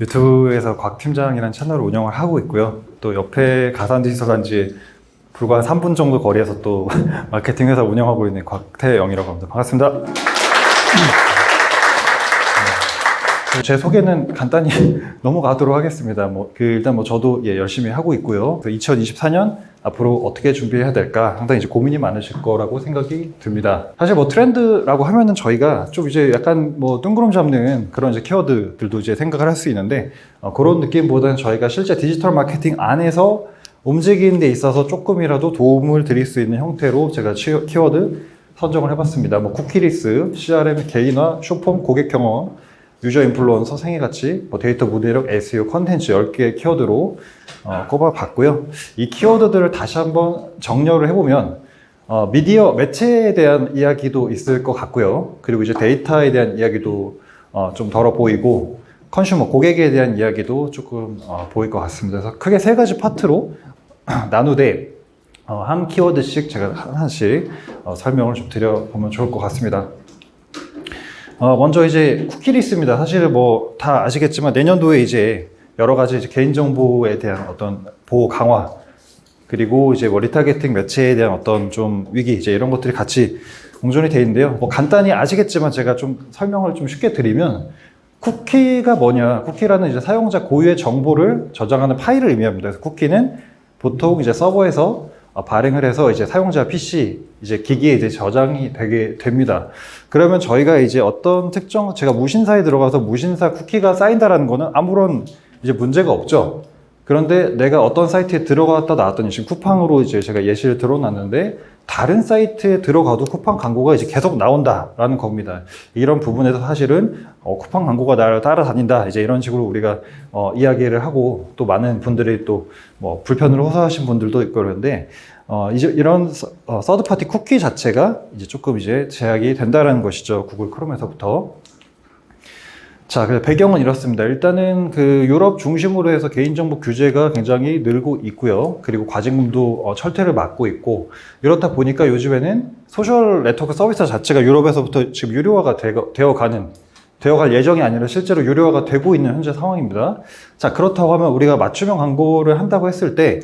유튜브에서 곽팀장이라는 채널을 운영을 하고 있고요. 또 옆에 가산지에서 간지 불과 한 3분 정도 거리에서 또 마케팅 회사 운영하고 있는 곽태영이라고 합니다. 반갑습니다. 제 소개는 간단히 넘어가도록 하겠습니다. 일단 저도 열심히 하고 있고요. 2024년 앞으로 어떻게 준비해야 될까 상당히 이제 고민이 많으실 거라고 생각이 듭니다. 사실 트렌드라고 하면은 저희가 좀 이제 약간 뜬구름 잡는 그런 이제 키워드들도 이제 생각을 할 수 있는데 그런 느낌보다는 저희가 실제 디지털 마케팅 안에서 움직이는 데 있어서 조금이라도 도움을 드릴 수 있는 형태로 제가 키워드 선정을 해봤습니다. 쿠키리스, CRM 개인화, 쇼폼, 고객 경험, 유저 인플루언서, 생애가치, 데이터 모델력, SEO, 컨텐츠 10개의 키워드로 꼽아봤고요. 이 키워드들을 다시 한번 정렬을 해보면 미디어, 매체에 대한 이야기도 있을 것 같고요. 그리고 이제 데이터에 대한 이야기도 좀 덜어 보이고 컨슈머, 고객에 대한 이야기도 조금 보일 것 같습니다. 그래서 크게 세 가지 파트로 나누되 한 키워드씩 제가 하나씩 설명을 좀 드려보면 좋을 것 같습니다. 먼저 이제 쿠키리스입니다. 사실 다 아시겠지만 내년도에 이제 여러 가지 이제 개인정보에 대한 어떤 보호 강화, 그리고 이제 리타게팅 매체에 대한 어떤 좀 위기, 이제 이런 것들이 같이 공존이 되어 있는데요. 간단히 아시겠지만 제가 좀 설명을 좀 쉽게 드리면 쿠키가 뭐냐, 쿠키라는 이제 사용자 고유의 정보를 저장하는 파일을 의미합니다. 그래서 쿠키는 보통 이제 서버에서 발행을 해서 이제 사용자 PC, 이제 기기에 이제 저장이 되게 됩니다. 그러면 저희가 이제 어떤 특정, 제가 무신사에 들어가서 무신사 쿠키가 쌓인다라는 거는 아무런 이제 문제가 없죠. 그런데 내가 어떤 사이트에 들어갔다 나왔더니 지금 쿠팡으로 이제 제가 예시를 들어놨는데 다른 사이트에 들어가도 쿠팡 광고가 이제 계속 나온다라는 겁니다. 이런 부분에서 사실은 쿠팡 광고가 나를 따라다닌다, 이제 이런 식으로 우리가 이야기를 하고, 또 많은 분들이 또 불편을 호소하신 분들도 있고 그러는데 이제 이런 서드파티 쿠키 자체가 이제 조금 이제 제약이 된다라는 것이죠. 구글 크롬에서부터. 자, 그래서 배경은 이렇습니다. 일단은 유럽 중심으로 해서 개인정보 규제가 굉장히 늘고 있고요. 그리고 과징금도 철퇴를 막고 있고, 이렇다 보니까 요즘에는 소셜 네트워크 서비스 자체가 유럽에서부터 지금 유료화가 되어갈 예정이 아니라 실제로 유료화가 되고 있는 현재 상황입니다. 자, 그렇다고 하면 우리가 맞춤형 광고를 한다고 했을 때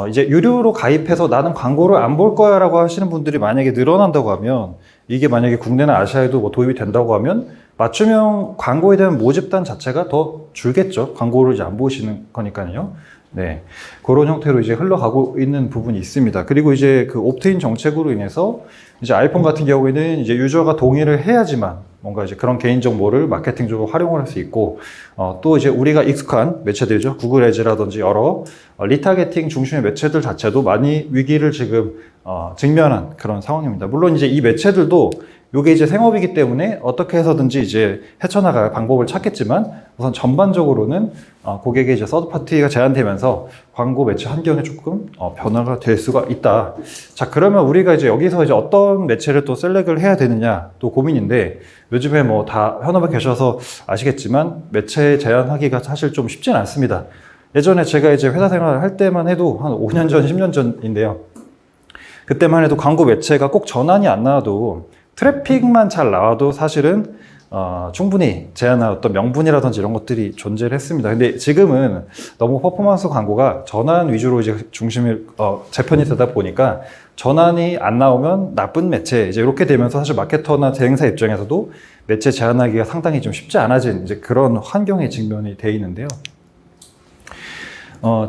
이제 유료로 가입해서 나는 광고를 안 볼 거야 라고 하시는 분들이 만약에 늘어난다고 하면, 이게 만약에 국내나 아시아에도 도입이 된다고 하면 맞춤형 광고에 대한 모집단 자체가 더 줄겠죠. 광고를 이제 안 보시는 거니까요. 네. 그런 형태로 이제 흘러가고 있는 부분이 있습니다. 그리고 이제 옵트인 정책으로 인해서 이제 아이폰 같은 경우에는 이제 유저가 동의를 해야지만 뭔가 이제 그런 개인정보를 마케팅적으로 활용을 할 수 있고, 또 이제 우리가 익숙한 매체들이죠. 구글 애즈라든지 여러 리타게팅 중심의 매체들 자체도 많이 위기를 지금 직면한 그런 상황입니다. 물론 이제 이 매체들도 요게 이제 생업이기 때문에 어떻게 해서든지 이제 헤쳐나갈 방법을 찾겠지만, 우선 전반적으로는 고객의 이제 서드파티가 제한되면서 광고 매체 환경에 조금 변화가 될 수가 있다. 자, 그러면 우리가 이제 여기서 이제 어떤 매체를 또 셀렉을 해야 되느냐 또 고민인데, 요즘에 다 현업에 계셔서 아시겠지만 매체 제한하기가 사실 좀 쉽진 않습니다. 예전에 제가 이제 회사 생활을 할 때만 해도 한 5년 전, 10년 전인데요. 그때만 해도 광고 매체가 꼭 전환이 안 나와도 트래픽만 잘 나와도 사실은 충분히 제한할 어떤 명분이라든지 이런 것들이 존재를 했습니다. 근데 지금은 너무 퍼포먼스 광고가 전환 위주로 이제 중심을 재편이 되다 보니까 전환이 안 나오면 나쁜 매체, 이제 이렇게 되면서 사실 마케터나 대행사 입장에서도 매체 제한하기가 상당히 좀 쉽지 않아진 이제 그런 환경에 직면이 돼 있는데요.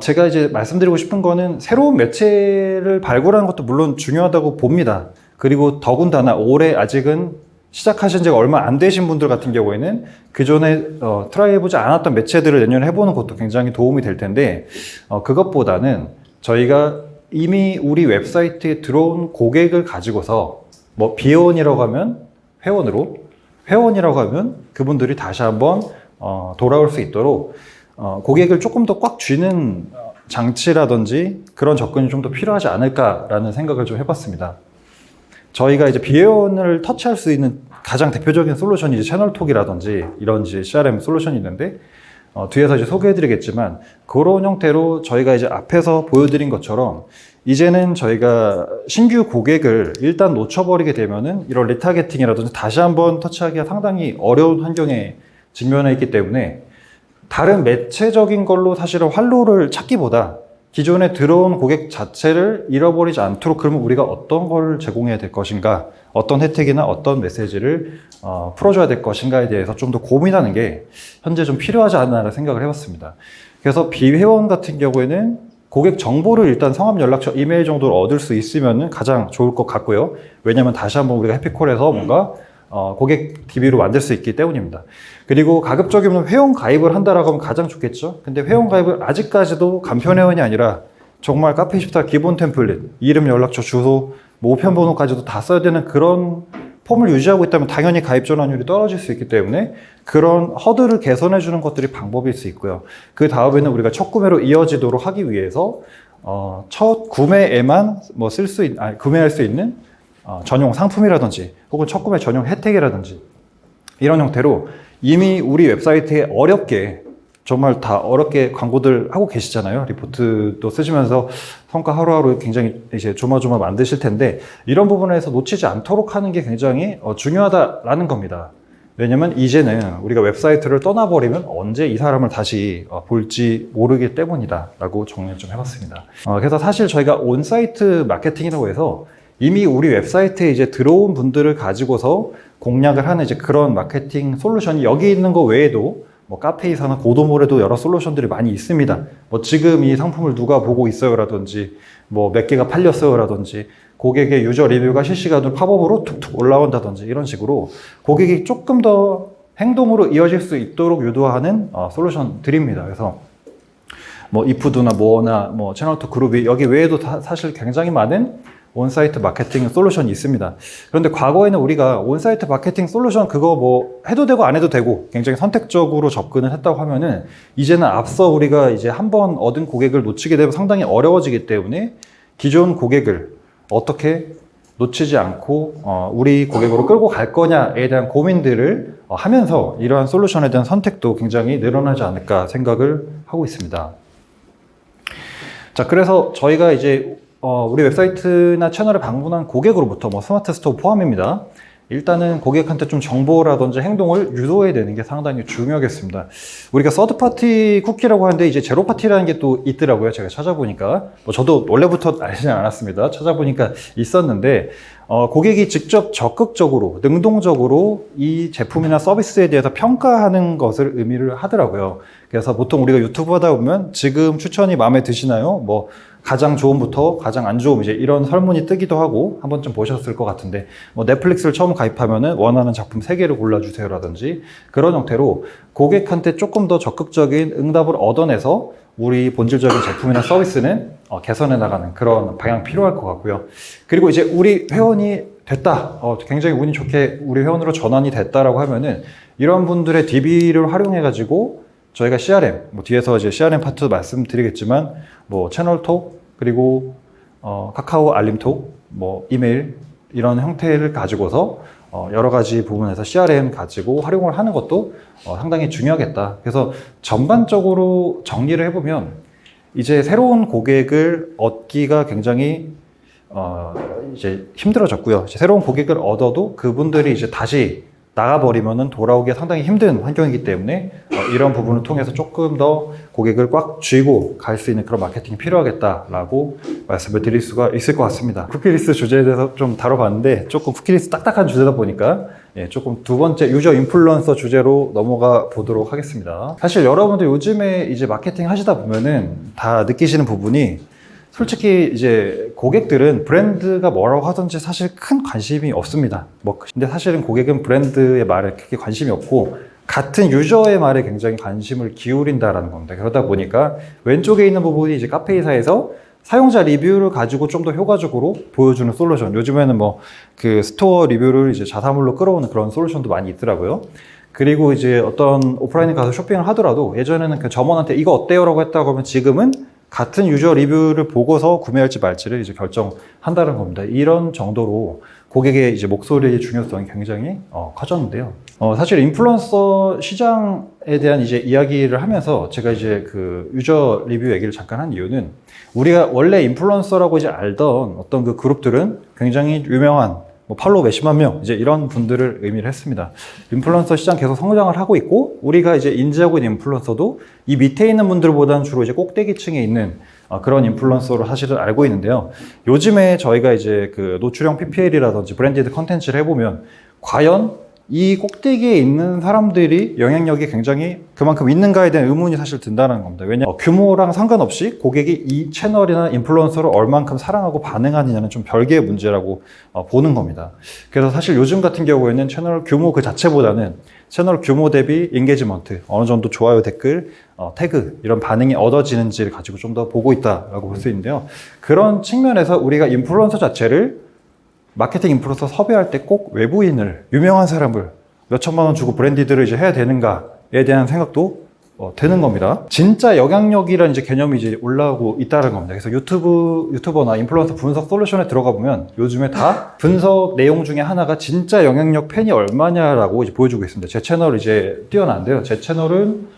제가 이제 말씀드리고 싶은 거는 새로운 매체를 발굴하는 것도 물론 중요하다고 봅니다. 그리고 더군다나 올해 아직은 시작하신 지가 얼마 안 되신 분들 같은 경우에는 그전에 트라이 해보지 않았던 매체들을 내년에 해보는 것도 굉장히 도움이 될 텐데, 그것보다는 저희가 이미 우리 웹사이트에 들어온 고객을 가지고서 비회원이라고 하면 회원이라고 하면 그분들이 다시 한번 돌아올 수 있도록 고객을 조금 더 꽉 쥐는 장치라든지 그런 접근이 좀 더 필요하지 않을까라는 생각을 좀 해봤습니다. 저희가 이제 비회원을 터치할 수 있는 가장 대표적인 솔루션이 이제 채널톡이라든지 이런 이제 CRM 솔루션이 있는데, 뒤에서 이제 소개해드리겠지만 그런 형태로 저희가 이제 앞에서 보여드린 것처럼 이제는 저희가 신규 고객을 일단 놓쳐버리게 되면은 이런 리타게팅이라든지 다시 한번 터치하기가 상당히 어려운 환경에 직면해 있기 때문에 다른 매체적인 걸로 사실은 활로를 찾기보다 기존에 들어온 고객 자체를 잃어버리지 않도록 그러면 우리가 어떤 걸 제공해야 될 것인가, 어떤 혜택이나 어떤 메시지를 풀어줘야 될 것인가에 대해서 좀 더 고민하는 게 현재 좀 필요하지 않나라는 생각을 해봤습니다. 그래서 비회원 같은 경우에는 고객 정보를 일단 성함, 연락처, 이메일 정도로 얻을 수 있으면 가장 좋을 것 같고요. 왜냐하면 다시 한번 우리가 해피콜에서 뭔가 고객 DB로 만들 수 있기 때문입니다. 그리고 가급적이면 회원 가입을 한다라고 하면 가장 좋겠죠. 근데 회원 가입을 아직까지도 간편 회원이 아니라 정말 카페24 기본 템플릿, 이름, 연락처, 주소, 뭐 우편번호까지도 다 써야 되는 그런 폼을 유지하고 있다면 당연히 가입 전환율이 떨어질 수 있기 때문에 그런 허들을 개선해 주는 것들이 방법일 수 있고요. 그 다음에는 우리가 첫 구매로 이어지도록 하기 위해서 첫 구매에만 뭐 구매할 수 있는 전용 상품이라든지 혹은 첫 구매 전용 혜택이라든지 이런 형태로 이미 우리 웹사이트에 정말 다 어렵게 광고들 하고 계시잖아요. 리포트도 쓰시면서 성과 하루하루 굉장히 이제 조마조마 만드실 텐데 이런 부분에서 놓치지 않도록 하는 게 굉장히 중요하다라는 겁니다. 왜냐면 이제는 우리가 웹사이트를 떠나버리면 언제 이 사람을 다시 볼지 모르기 때문이다 라고 정리를 좀 해봤습니다. 그래서 사실 저희가 온사이트 마케팅이라고 해서 이미 우리 웹사이트에 이제 들어온 분들을 가지고서 공략을 하는 이제 그런 마케팅 솔루션이 여기 있는 거 외에도 뭐 카페이사나 고도몰에도 여러 솔루션들이 많이 있습니다. 뭐 지금 이 상품을 누가 보고 있어요 라든지 뭐 몇 개가 팔렸어요 라든지 고객의 유저 리뷰가 실시간으로 팝업으로 툭툭 올라온다든지 이런 식으로 고객이 조금 더 행동으로 이어질 수 있도록 유도하는 솔루션들입니다. 그래서 뭐 이푸드나 뭐나 뭐 채널톡 그룹이 여기 외에도 사실 굉장히 많은 온사이트 마케팅 솔루션이 있습니다. 그런데 과거에는 우리가 온사이트 마케팅 솔루션 그거 뭐 해도 되고 안 해도 되고 굉장히 선택적으로 접근을 했다고 하면은 이제는 앞서 우리가 이제 한번 얻은 고객을 놓치게 되면 상당히 어려워지기 때문에 기존 고객을 어떻게 놓치지 않고 우리 고객으로 끌고 갈 거냐에 대한 고민들을 하면서 이러한 솔루션에 대한 선택도 굉장히 늘어나지 않을까 생각을 하고 있습니다. 자, 그래서 저희가 이제 우리 웹사이트나 채널에 방문한 고객으로부터 뭐 스마트 스토어 포함입니다. 일단은 고객한테 좀 정보라든지 행동을 유도해야 되는 게 상당히 중요하겠습니다. 우리가 서드파티 쿠키라고 하는데 이제 제로파티라는 게 또 있더라고요. 제가 찾아보니까. 뭐 저도 원래부터 알지는 않았습니다. 찾아보니까 있었는데, 고객이 직접 적극적으로, 능동적으로 이 제품이나 서비스에 대해서 평가하는 것을 의미를 하더라고요. 그래서 보통 우리가 유튜브 하다 보면 지금 추천이 마음에 드시나요? 뭐, 가장 좋음부터 가장 안 좋음 이제 이런 설문이 뜨기도 하고 한 번쯤 보셨을 것 같은데 뭐 넷플릭스를 처음 가입하면은 원하는 작품 3개를 골라주세요 라든지 그런 형태로 고객한테 조금 더 적극적인 응답을 얻어내서 우리 본질적인 제품이나 서비스는 개선해 나가는 그런 방향 필요할 것 같고요. 그리고 이제 우리 회원이 됐다, 굉장히 운이 좋게 우리 회원으로 전환이 됐다라고 하면은 이런 분들의 DB를 활용해 가지고 저희가 CRM, 뭐 뒤에서 이제 CRM 파트 말씀드리겠지만, 뭐 채널톡, 그리고 카카오 알림톡, 뭐 이메일 이런 형태를 가지고서 여러 가지 부분에서 CRM 가지고 활용을 하는 것도 상당히 중요하겠다. 그래서 전반적으로 정리를 해보면 이제 새로운 고객을 얻기가 굉장히 이제 힘들어졌고요. 이제 새로운 고객을 얻어도 그분들이 이제 다시 나가버리면은 돌아오기가 상당히 힘든 환경이기 때문에 이런 부분을 통해서 조금 더 고객을 꽉 쥐고 갈 수 있는 그런 마케팅이 필요하겠다라고 말씀을 드릴 수가 있을 것 같습니다. 쿠키리스트 주제에 대해서 좀 다뤄봤는데 조금 쿠키리스트 딱딱한 주제다 보니까 조금 두 번째 유저 인플루언서 주제로 넘어가 보도록 하겠습니다. 사실 여러분들 요즘에 이제 마케팅 하시다 보면은 다 느끼시는 부분이 솔직히 이제 고객들은 브랜드가 뭐라고 하든지 사실 큰 관심이 없습니다. 근데 사실은 고객은 브랜드의 말에 크게 관심이 없고 같은 유저의 말에 굉장히 관심을 기울인다라는 겁니다. 그러다 보니까 왼쪽에 있는 부분이 이제 카페이사에서 사용자 리뷰를 가지고 좀 더 효과적으로 보여주는 솔루션. 요즘에는 뭐 그 스토어 리뷰를 이제 자사물로 끌어오는 그런 솔루션도 많이 있더라고요. 그리고 이제 어떤 오프라인에 가서 쇼핑을 하더라도 예전에는 그 점원한테 이거 어때요? 라고 했다고 하면 지금은 같은 유저 리뷰를 보고서 구매할지 말지를 이제 결정한다는 겁니다. 이런 정도로 고객의 이제 목소리의 중요성이 굉장히 커졌는데요. 사실 인플루언서 시장에 대한 이제 이야기를 하면서 제가 이제 그 유저 리뷰 얘기를 잠깐 한 이유는 우리가 원래 인플루언서라고 이제 알던 어떤 그 그룹들은 굉장히 유명한 뭐 팔로우 몇십만 명 이제 이런 분들을 의미를 했습니다. 인플루언서 시장 계속 성장을 하고 있고 우리가 이제 인지하고 있는 인플루언서도 이 밑에 있는 분들보다는 주로 이제 꼭대기층에 있는 그런 인플루언서로 사실은 알고 있는데요. 요즘에 저희가 이제 그 노출형 PPL이라든지 브랜디드 컨텐츠를 해보면 과연 이 꼭대기에 있는 사람들이 영향력이 굉장히 그만큼 있는가에 대한 의문이 사실 든다는 겁니다. 왜냐하면 규모랑 상관없이 고객이 이 채널이나 인플루언서를 얼만큼 사랑하고 반응하느냐는 좀 별개의 문제라고 보는 겁니다. 그래서 사실 요즘 같은 경우에는 채널 규모 그 자체보다는 채널 규모 대비 인게이지먼트, 어느 정도 좋아요, 댓글, 태그 이런 반응이 얻어지는지를 가지고 좀 더 보고 있다라고 볼 수 있는데요. 그런 측면에서 우리가 인플루언서 자체를 마케팅 인플루언서 섭외할 때 꼭 외부인을, 유명한 사람을 몇 천만 원 주고 브랜디드를 이제 해야 되는가에 대한 생각도 드는 겁니다. 진짜 영향력이라는 이제 개념이 이제 올라오고 있다는 겁니다. 그래서 유튜버나 인플루언서 분석 솔루션에 들어가 보면 요즘에 다 분석 내용 중에 하나가 진짜 영향력 팬이 얼마냐라고 이제 보여주고 있습니다. 제 채널을 이제 띄워놨는데요. 제 채널은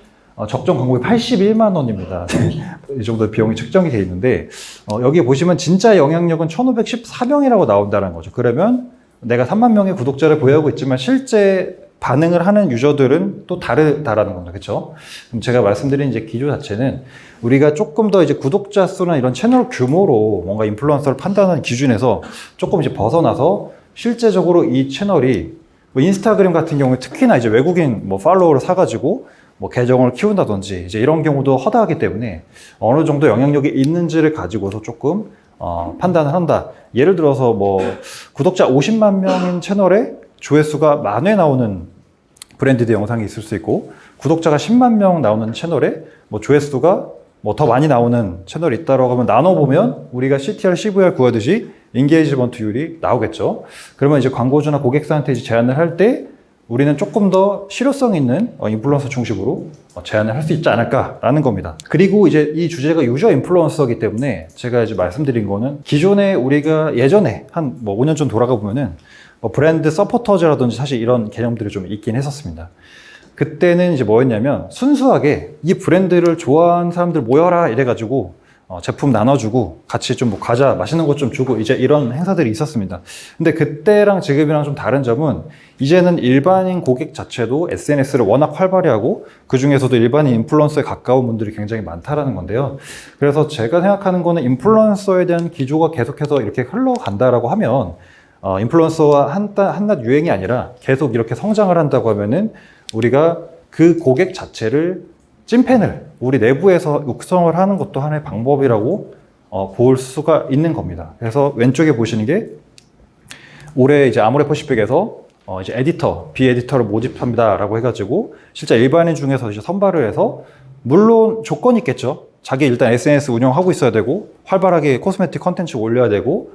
적정 광고비 81만 원입니다. 이 정도 비용이 측정이 되어 있는데 여기 보시면 진짜 영향력은 1514명이라고 나온다는 거죠. 그러면 내가 3만 명의 구독자를 보유하고 있지만 실제 반응을 하는 유저들은 또 다르다라는 겁니다. 그렇죠? 그럼 제가 말씀드린 이제 기조 자체는 우리가 조금 더 이제 구독자 수나 이런 채널 규모로 뭔가 인플루언서를 판단하는 기준에서 조금 이제 벗어나서 실제적으로 이 채널이 뭐 인스타그램 같은 경우에 특히나 이제 외국인 뭐 팔로워를 사가지고 뭐 계정을 키운다든지 이제 이런 경우도 허다하기 때문에 어느 정도 영향력이 있는지를 가지고서 조금 판단을 한다. 예를 들어서 뭐 구독자 50만 명인 채널에 조회수가 10,000회 나오는 브랜디드 영상이 있을 수 있고 구독자가 10만 명 나오는 채널에 뭐 조회수가 뭐 더 많이 나오는 채널이 있다라고 하면 나눠보면 우리가 CTR, CVR 구하듯이 인게이지먼트율이 나오겠죠. 그러면 이제 광고주나 고객사한테 이제 제안을 할 때 우리는 조금 더 실효성 있는 인플루언서 중심으로 제안을 할 수 있지 않을까라는 겁니다. 그리고 이제 이 주제가 유저 인플루언서이기 때문에 제가 이제 말씀드린 거는 기존에 우리가 예전에 한 뭐 5년 전 돌아가 보면은 뭐 브랜드 서포터즈라든지 사실 이런 개념들이 좀 있긴 했었습니다. 그때는 이제 뭐였냐면 순수하게 이 브랜드를 좋아하는 사람들 모여라 이래가지고 제품 나눠주고 같이 좀 뭐 과자 맛있는 것 좀 주고 이제 이런 행사들이 있었습니다. 근데 그때랑 지금이랑 좀 다른 점은 이제는 일반인 고객 자체도 SNS를 워낙 활발히 하고 그 중에서도 일반인 인플루언서에 가까운 분들이 굉장히 많다라는 건데요. 그래서 제가 생각하는 거는 인플루언서에 대한 기조가 계속해서 이렇게 흘러간다라고 하면 인플루언서와 한낱 유행이 아니라 계속 이렇게 성장을 한다고 하면은 우리가 그 고객 자체를 찐팬을 우리 내부에서 육성을 하는 것도 하나의 방법이라고 볼 수가 있는 겁니다. 그래서 왼쪽에 보시는 게 올해 이제 아모레퍼시픽에서 이제 에디터, 비에디터를 모집합니다라고 해가지고 실제 일반인 중에서 이제 선발을 해서 물론 조건이 있겠죠. 자기 일단 SNS 운영하고 있어야 되고 활발하게 코스메틱 컨텐츠 올려야 되고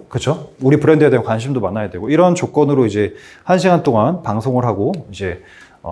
그렇죠. 우리 브랜드에 대한 관심도 많아야 되고 이런 조건으로 이제 1시간 동안 방송을 하고 이제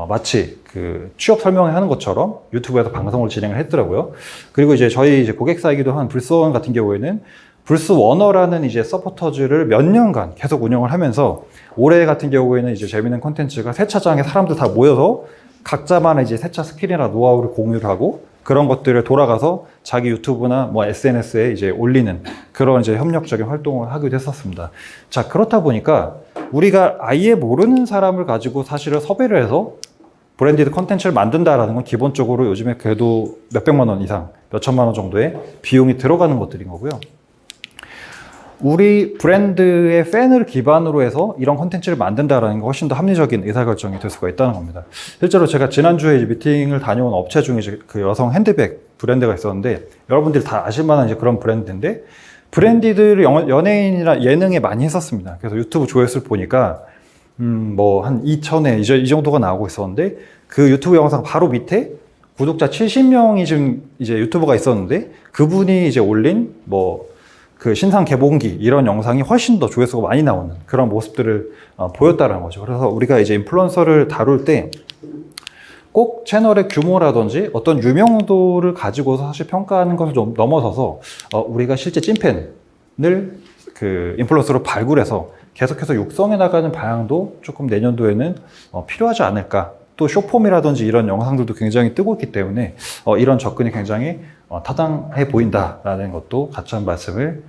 마치 그 취업 설명회 하는 것처럼 유튜브에서 방송을 진행을 했더라고요. 그리고 이제 저희 이제 고객사이기도 한 불스원 같은 경우에는 불스워너라는 이제 서포터즈를 몇 년간 계속 운영을 하면서 올해 같은 경우에는 이제 재밌는 콘텐츠가 세차장에 사람들 다 모여서 각자만의 이제 세차 스킬이나 노하우를 공유를 하고 그런 것들을 돌아가서 자기 유튜브나 뭐 SNS에 이제 올리는 그런 이제 협력적인 활동을 하기도 했었습니다. 자, 그렇다 보니까 우리가 아예 모르는 사람을 가지고 사실은 섭외를 해서 브랜디드 컨텐츠를 만든다라는 건 기본적으로 요즘에 그래도 몇백만 원 이상, 몇천만 원 정도의 비용이 들어가는 것들인 거고요. 우리 브랜드의 팬을 기반으로 해서 이런 컨텐츠를 만든다라는 게 훨씬 더 합리적인 의사결정이 될 수가 있다는 겁니다. 실제로 제가 지난주에 이제 미팅을 다녀온 업체 중에 이제 그 여성 핸드백 브랜드가 있었는데 여러분들이 다 아실 만한 이제 그런 브랜드인데 브랜디드를 연예인이나 예능에 많이 했었습니다. 그래서 유튜브 조회수를 보니까 뭐 한 2,000회 이 정도가 나오고 있었는데 그 유튜브 영상 바로 밑에 구독자 70명이 지금 이제 유튜버가 있었는데 그분이 이제 올린 뭐 그 신상 개봉기 이런 영상이 훨씬 더 조회수가 많이 나오는 그런 모습들을 보였다는 거죠. 그래서 우리가 이제 인플루언서를 다룰 때 꼭 채널의 규모라든지 어떤 유명도를 가지고서 사실 평가하는 것을 좀 넘어서서 우리가 실제 찐팬을 그 인플루언서로 발굴해서 계속해서 육성해 나가는 방향도 조금 내년도에는 필요하지 않을까. 또 쇼폼이라든지 이런 영상들도 굉장히 뜨고 있기 때문에 이런 접근이 굉장히 타당해 보인다라는 것도 같이 한 말씀을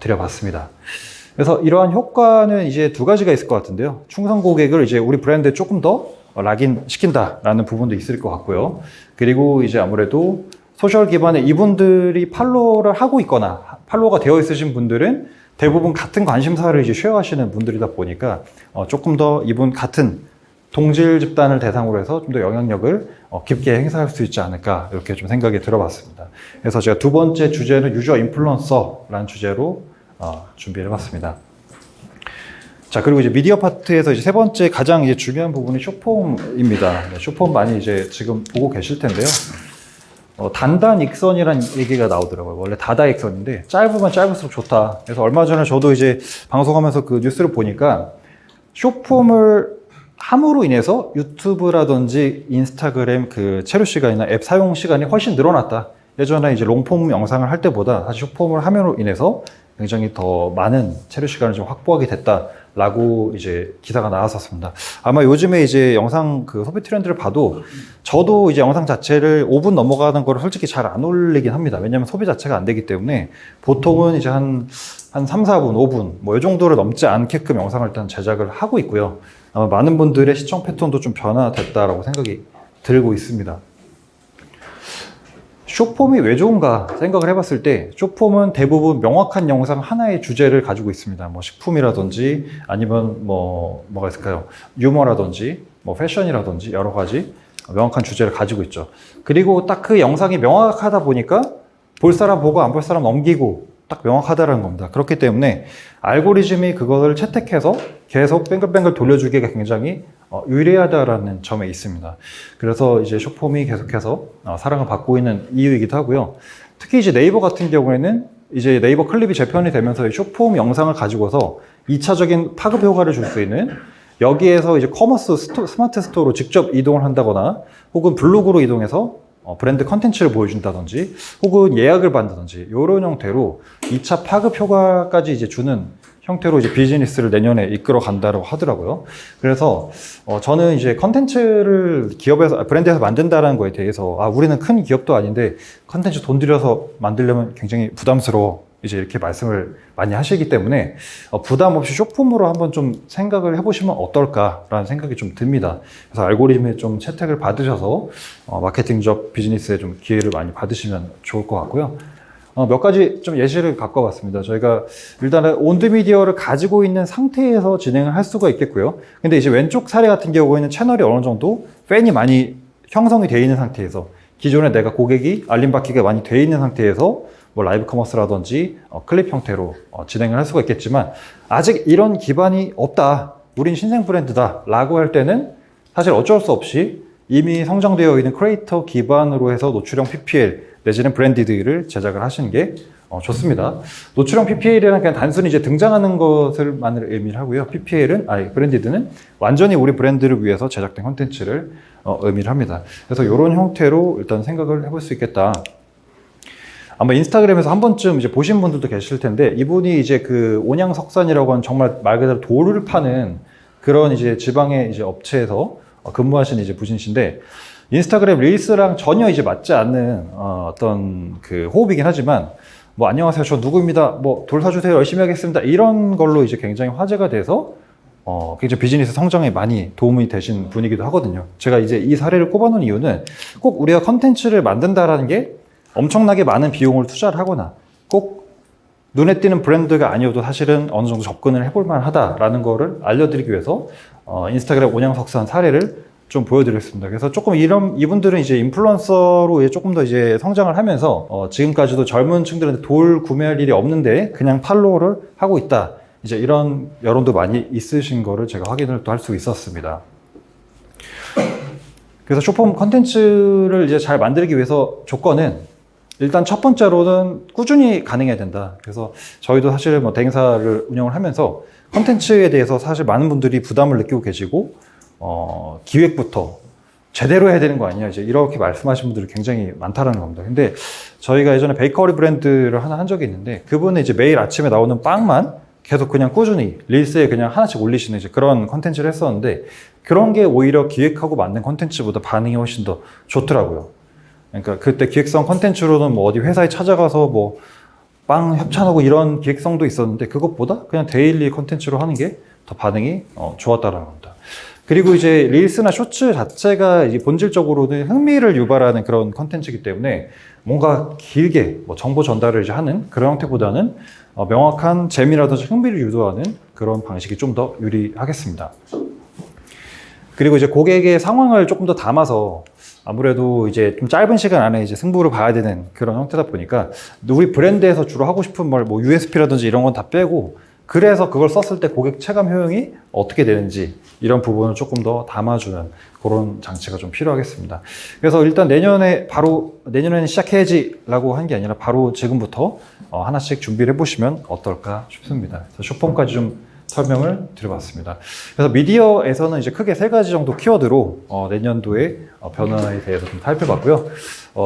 드려봤습니다. 그래서 이러한 효과는 이제 두 가지가 있을 것 같은데요. 충성 고객을 이제 우리 브랜드에 조금 더 락인 시킨다라는 부분도 있을 것 같고요. 그리고 이제 아무래도 소셜 기반에 이분들이 팔로우를 하고 있거나 팔로우가 되어 있으신 분들은 대부분 같은 관심사를 이제 쉐어하시는 분들이다 보니까 조금 더 이분 같은 동질 집단을 대상으로 해서 좀 더 영향력을 깊게 행사할 수 있지 않을까 이렇게 좀 생각이 들어봤습니다. 그래서 제가 두 번째 주제는 유저 인플루언서라는 주제로 준비를 해봤습니다. 자, 그리고 이제 미디어 파트에서 이제 세 번째 가장 이제 중요한 부분이 숏폼입니다. 네, 숏폼 많이 이제 지금 보고 계실 텐데요. 단단 익선이라는 얘기가 나오더라고요. 원래 다다 익선인데 짧으면 짧을수록 좋다. 그래서 얼마 전에 저도 이제 방송하면서 그 뉴스를 보니까 숏폼을 함으로 인해서 유튜브라든지 인스타그램 그 체류 시간이나 앱 사용 시간이 훨씬 늘어났다. 예전에 이제 롱폼 영상을 할 때보다 사실 숏폼을 함으로 인해서 굉장히 더 많은 체류 시간을 좀 확보하게 됐다라고 이제 기사가 나왔었습니다. 아마 요즘에 이제 영상 그 소비 트렌드를 봐도 저도 이제 영상 자체를 5분 넘어가는 거를 솔직히 잘 안 올리긴 합니다. 왜냐하면 소비 자체가 안 되기 때문에 보통은 이제 한 3, 4분, 5분 뭐 이 정도를 넘지 않게끔 영상을 일단 제작을 하고 있고요. 아마 많은 분들의 시청 패턴도 좀 변화됐다라고 생각이 들고 있습니다. 숏폼이 왜 좋은가 생각을 해봤을 때 숏폼은 대부분 명확한 영상 하나의 주제를 가지고 있습니다. 뭐 식품이라든지 아니면 뭐가 있을까요? 유머라든지 뭐 패션이라든지 여러 가지 명확한 주제를 가지고 있죠. 그리고 딱 그 영상이 명확하다 보니까 볼 사람 보고 안 볼 사람 넘기고 딱 명확하다는 겁니다. 그렇기 때문에 알고리즘이 그것을 채택해서 계속 뱅글뱅글 돌려주기가 굉장히 유리하다라는 점에 있습니다. 그래서 이제 숏폼이 계속해서 사랑을 받고 있는 이유이기도 하고요. 특히 이제 네이버 같은 경우에는 이제 네이버 클립이 재편이 되면서 숏폼 영상을 가지고서 2차적인 파급 효과를 줄 수 있는 여기에서 이제 커머스 스마트 스토어로 직접 이동을 한다거나 혹은 블로그로 이동해서 브랜드 컨텐츠를 보여준다든지 혹은 예약을 받는다든지 이런 형태로 2차 파급 효과까지 이제 주는 형태로 이제 비즈니스를 내년에 이끌어 간다고 하더라고요. 그래서 저는 이제 컨텐츠를 기업에서 브랜드에서 만든다는 거에 대해서 우리는 큰 기업도 아닌데 컨텐츠 돈 들여서 만들려면 굉장히 부담스러워. 이제 이렇게 말씀을 많이 하시기 때문에 부담 없이 숏폼으로 한번 좀 생각을 해보시면 어떨까라는 생각이 좀 듭니다. 그래서 알고리즘에 좀 채택을 받으셔서 마케팅적 비즈니스에 좀 기회를 많이 받으시면 좋을 것 같고요. 몇 가지 좀 예시를 갖고 왔습니다. 저희가 일단은 온드미디어를 가지고 있는 상태에서 진행을 할 수가 있겠고요. 근데 이제 왼쪽 사례 같은 경우에는 채널이 어느 정도 팬이 많이 형성이 되어 있는 상태에서 기존에 내가 고객이 알림받기가 많이 되어 있는 상태에서 뭐 라이브 커머스라든지 클립 형태로 진행을 할 수가 있겠지만 아직 이런 기반이 없다. 우린 신생 브랜드다. 라고 할 때는 사실 어쩔 수 없이 이미 성장되어 있는 크리에이터 기반으로 해서 노출형 PPL 내지는 브랜디드를 제작을 하시는 게 좋습니다. 노출형 PPL이란 그냥 단순히 이제 등장하는 것을만을 의미를 하고요. 브랜디드는 완전히 우리 브랜드를 위해서 제작된 콘텐츠를 의미를 합니다. 그래서 이런 형태로 일단 생각을 해볼 수 있겠다. 아마 인스타그램에서 한 번쯤 이제 보신 분들도 계실 텐데 이분이 이제 그 온양석산이라고 하는 정말 말 그대로 돌을 파는 그런 이제 지방의 이제 업체에서 근무하시는 이제 분이신데 인스타그램 릴스랑 전혀 이제 맞지 않는 어떤 그 호흡이긴 하지만 뭐 안녕하세요 저 누구입니다 뭐 돌 사주세요 열심히 하겠습니다 이런 걸로 이제 굉장히 화제가 돼서 굉장히 비즈니스 성장에 많이 도움이 되신 분이기도 하거든요. 제가 이제 이 사례를 꼽아놓은 이유는 꼭 우리가 컨텐츠를 만든다라는 게 엄청나게 많은 비용을 투자를 하거나 꼭 눈에 띄는 브랜드가 아니어도 사실은 어느 정도 접근을 해볼 만하다라는 거를 알려드리기 위해서 인스타그램 온양석산 사례를 좀 보여드렸습니다. 그래서 조금 이분들은 이제 인플루언서로 이제 조금 더 이제 성장을 하면서 지금까지도 젊은 층들한테 돌 구매할 일이 없는데 그냥 팔로우를 하고 있다. 이제 이런 여론도 많이 있으신 거를 제가 확인을 또 할 수 있었습니다. 그래서 숏폼 컨텐츠를 이제 잘 만들기 위해서 조건은 일단 첫 번째로는 꾸준히 가능해야 된다. 그래서 저희도 사실 뭐 대행사를 운영을 하면서 컨텐츠에 대해서 사실 많은 분들이 부담을 느끼고 계시고 기획부터 제대로 해야 되는 거 아니야? 이제 이렇게 말씀하시는 분들이 굉장히 많다라는 겁니다. 근데 저희가 예전에 베이커리 브랜드를 하나 한 적이 있는데 그분은 이제 매일 아침에 나오는 빵만 계속 그냥 꾸준히 릴스에 그냥 하나씩 올리시는 이제 그런 컨텐츠를 했었는데 그런 게 오히려 기획하고 만든 컨텐츠보다 반응이 훨씬 더 좋더라고요. 그러니까 그때 기획성 컨텐츠로는 뭐 어디 회사에 찾아가서 뭐 빵 협찬하고 이런 기획성도 있었는데 그것보다 그냥 데일리 컨텐츠로 하는 게 더 반응이 좋았다라는 겁니다. 그리고 이제 릴스나 쇼츠 자체가 이제 본질적으로는 흥미를 유발하는 그런 컨텐츠이기 때문에 뭔가 길게 뭐 정보 전달을 이제 하는 그런 형태보다는 명확한 재미라든지 흥미를 유도하는 그런 방식이 좀 더 유리하겠습니다. 그리고 이제 고객의 상황을 조금 더 담아서 아무래도 이제 좀 짧은 시간 안에 이제 승부를 봐야 되는 그런 형태다 보니까 우리 브랜드에서 주로 하고 싶은 말, 뭐 USP라든지 이런 건 다 빼고 그래서 그걸 썼을 때 고객 체감 효용이 어떻게 되는지 이런 부분을 조금 더 담아주는 그런 장치가 좀 필요하겠습니다. 그래서 일단 내년에는 시작해야지라고 한 게 아니라 바로 지금부터 하나씩 준비를 해보시면 어떨까 싶습니다. 그래서 숏폼까지 좀 설명을 드려봤습니다. 그래서 미디어에서는 이제 크게 3가지 정도 키워드로 내년도의 변화에 대해서 좀 살펴봤고요.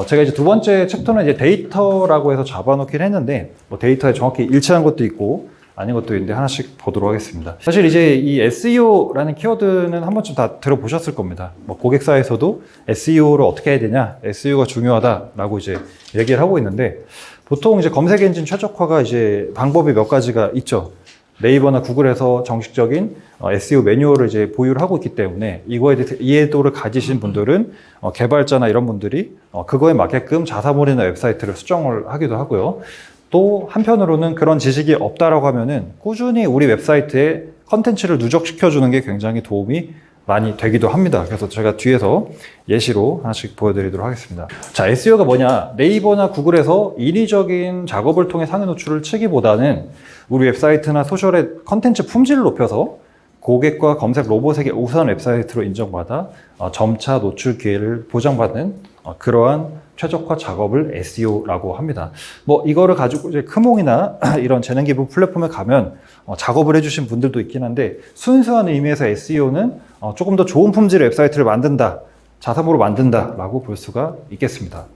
제가 이제 두 번째 챕터는 이제 데이터라고 해서 잡아놓긴 했는데 뭐 데이터에 정확히 일치한 것도 있고 아닌 것도 있는데 하나씩 보도록 하겠습니다. 사실 이제 이 SEO라는 키워드는 한 번쯤 다 들어보셨을 겁니다. 뭐 고객사에서도 SEO를 어떻게 해야 되냐, SEO가 중요하다라고 이제 얘기를 하고 있는데 보통 이제 검색 엔진 최적화가 이제 방법이 몇 가지가 있죠. 네이버나 구글에서 정식적인 SEO 매뉴얼을 이제 보유를 하고 있기 때문에 이거에 대해서 이해도를 가지신 분들은 개발자나 이런 분들이 그거에 맞게끔 자사몰이나 웹사이트를 수정을 하기도 하고요. 또 한편으로는 그런 지식이 없다라고 하면은 꾸준히 우리 웹사이트에 컨텐츠를 누적시켜주는 게 굉장히 도움이 많이 되기도 합니다. 그래서 제가 뒤에서 예시로 하나씩 보여드리도록 하겠습니다. 자, SEO가 뭐냐? 네이버나 구글에서 인위적인 작업을 통해 상위 노출을 치기보다는 우리 웹사이트나 소셜의 컨텐츠 품질을 높여서 고객과 검색 로봇에게 우수한 웹사이트로 인정받아 점차 노출 기회를 보장받는 그러한 최적화 작업을 SEO라고 합니다. 뭐 이거를 가지고 이제 크몽이나 이런 재능 기부 플랫폼에 가면 작업을 해주신 분들도 있긴 한데 순수한 의미에서 SEO는 조금 더 좋은 품질의 웹사이트를 만든다, 자사모로 만든다라고 볼 수가 있겠습니다.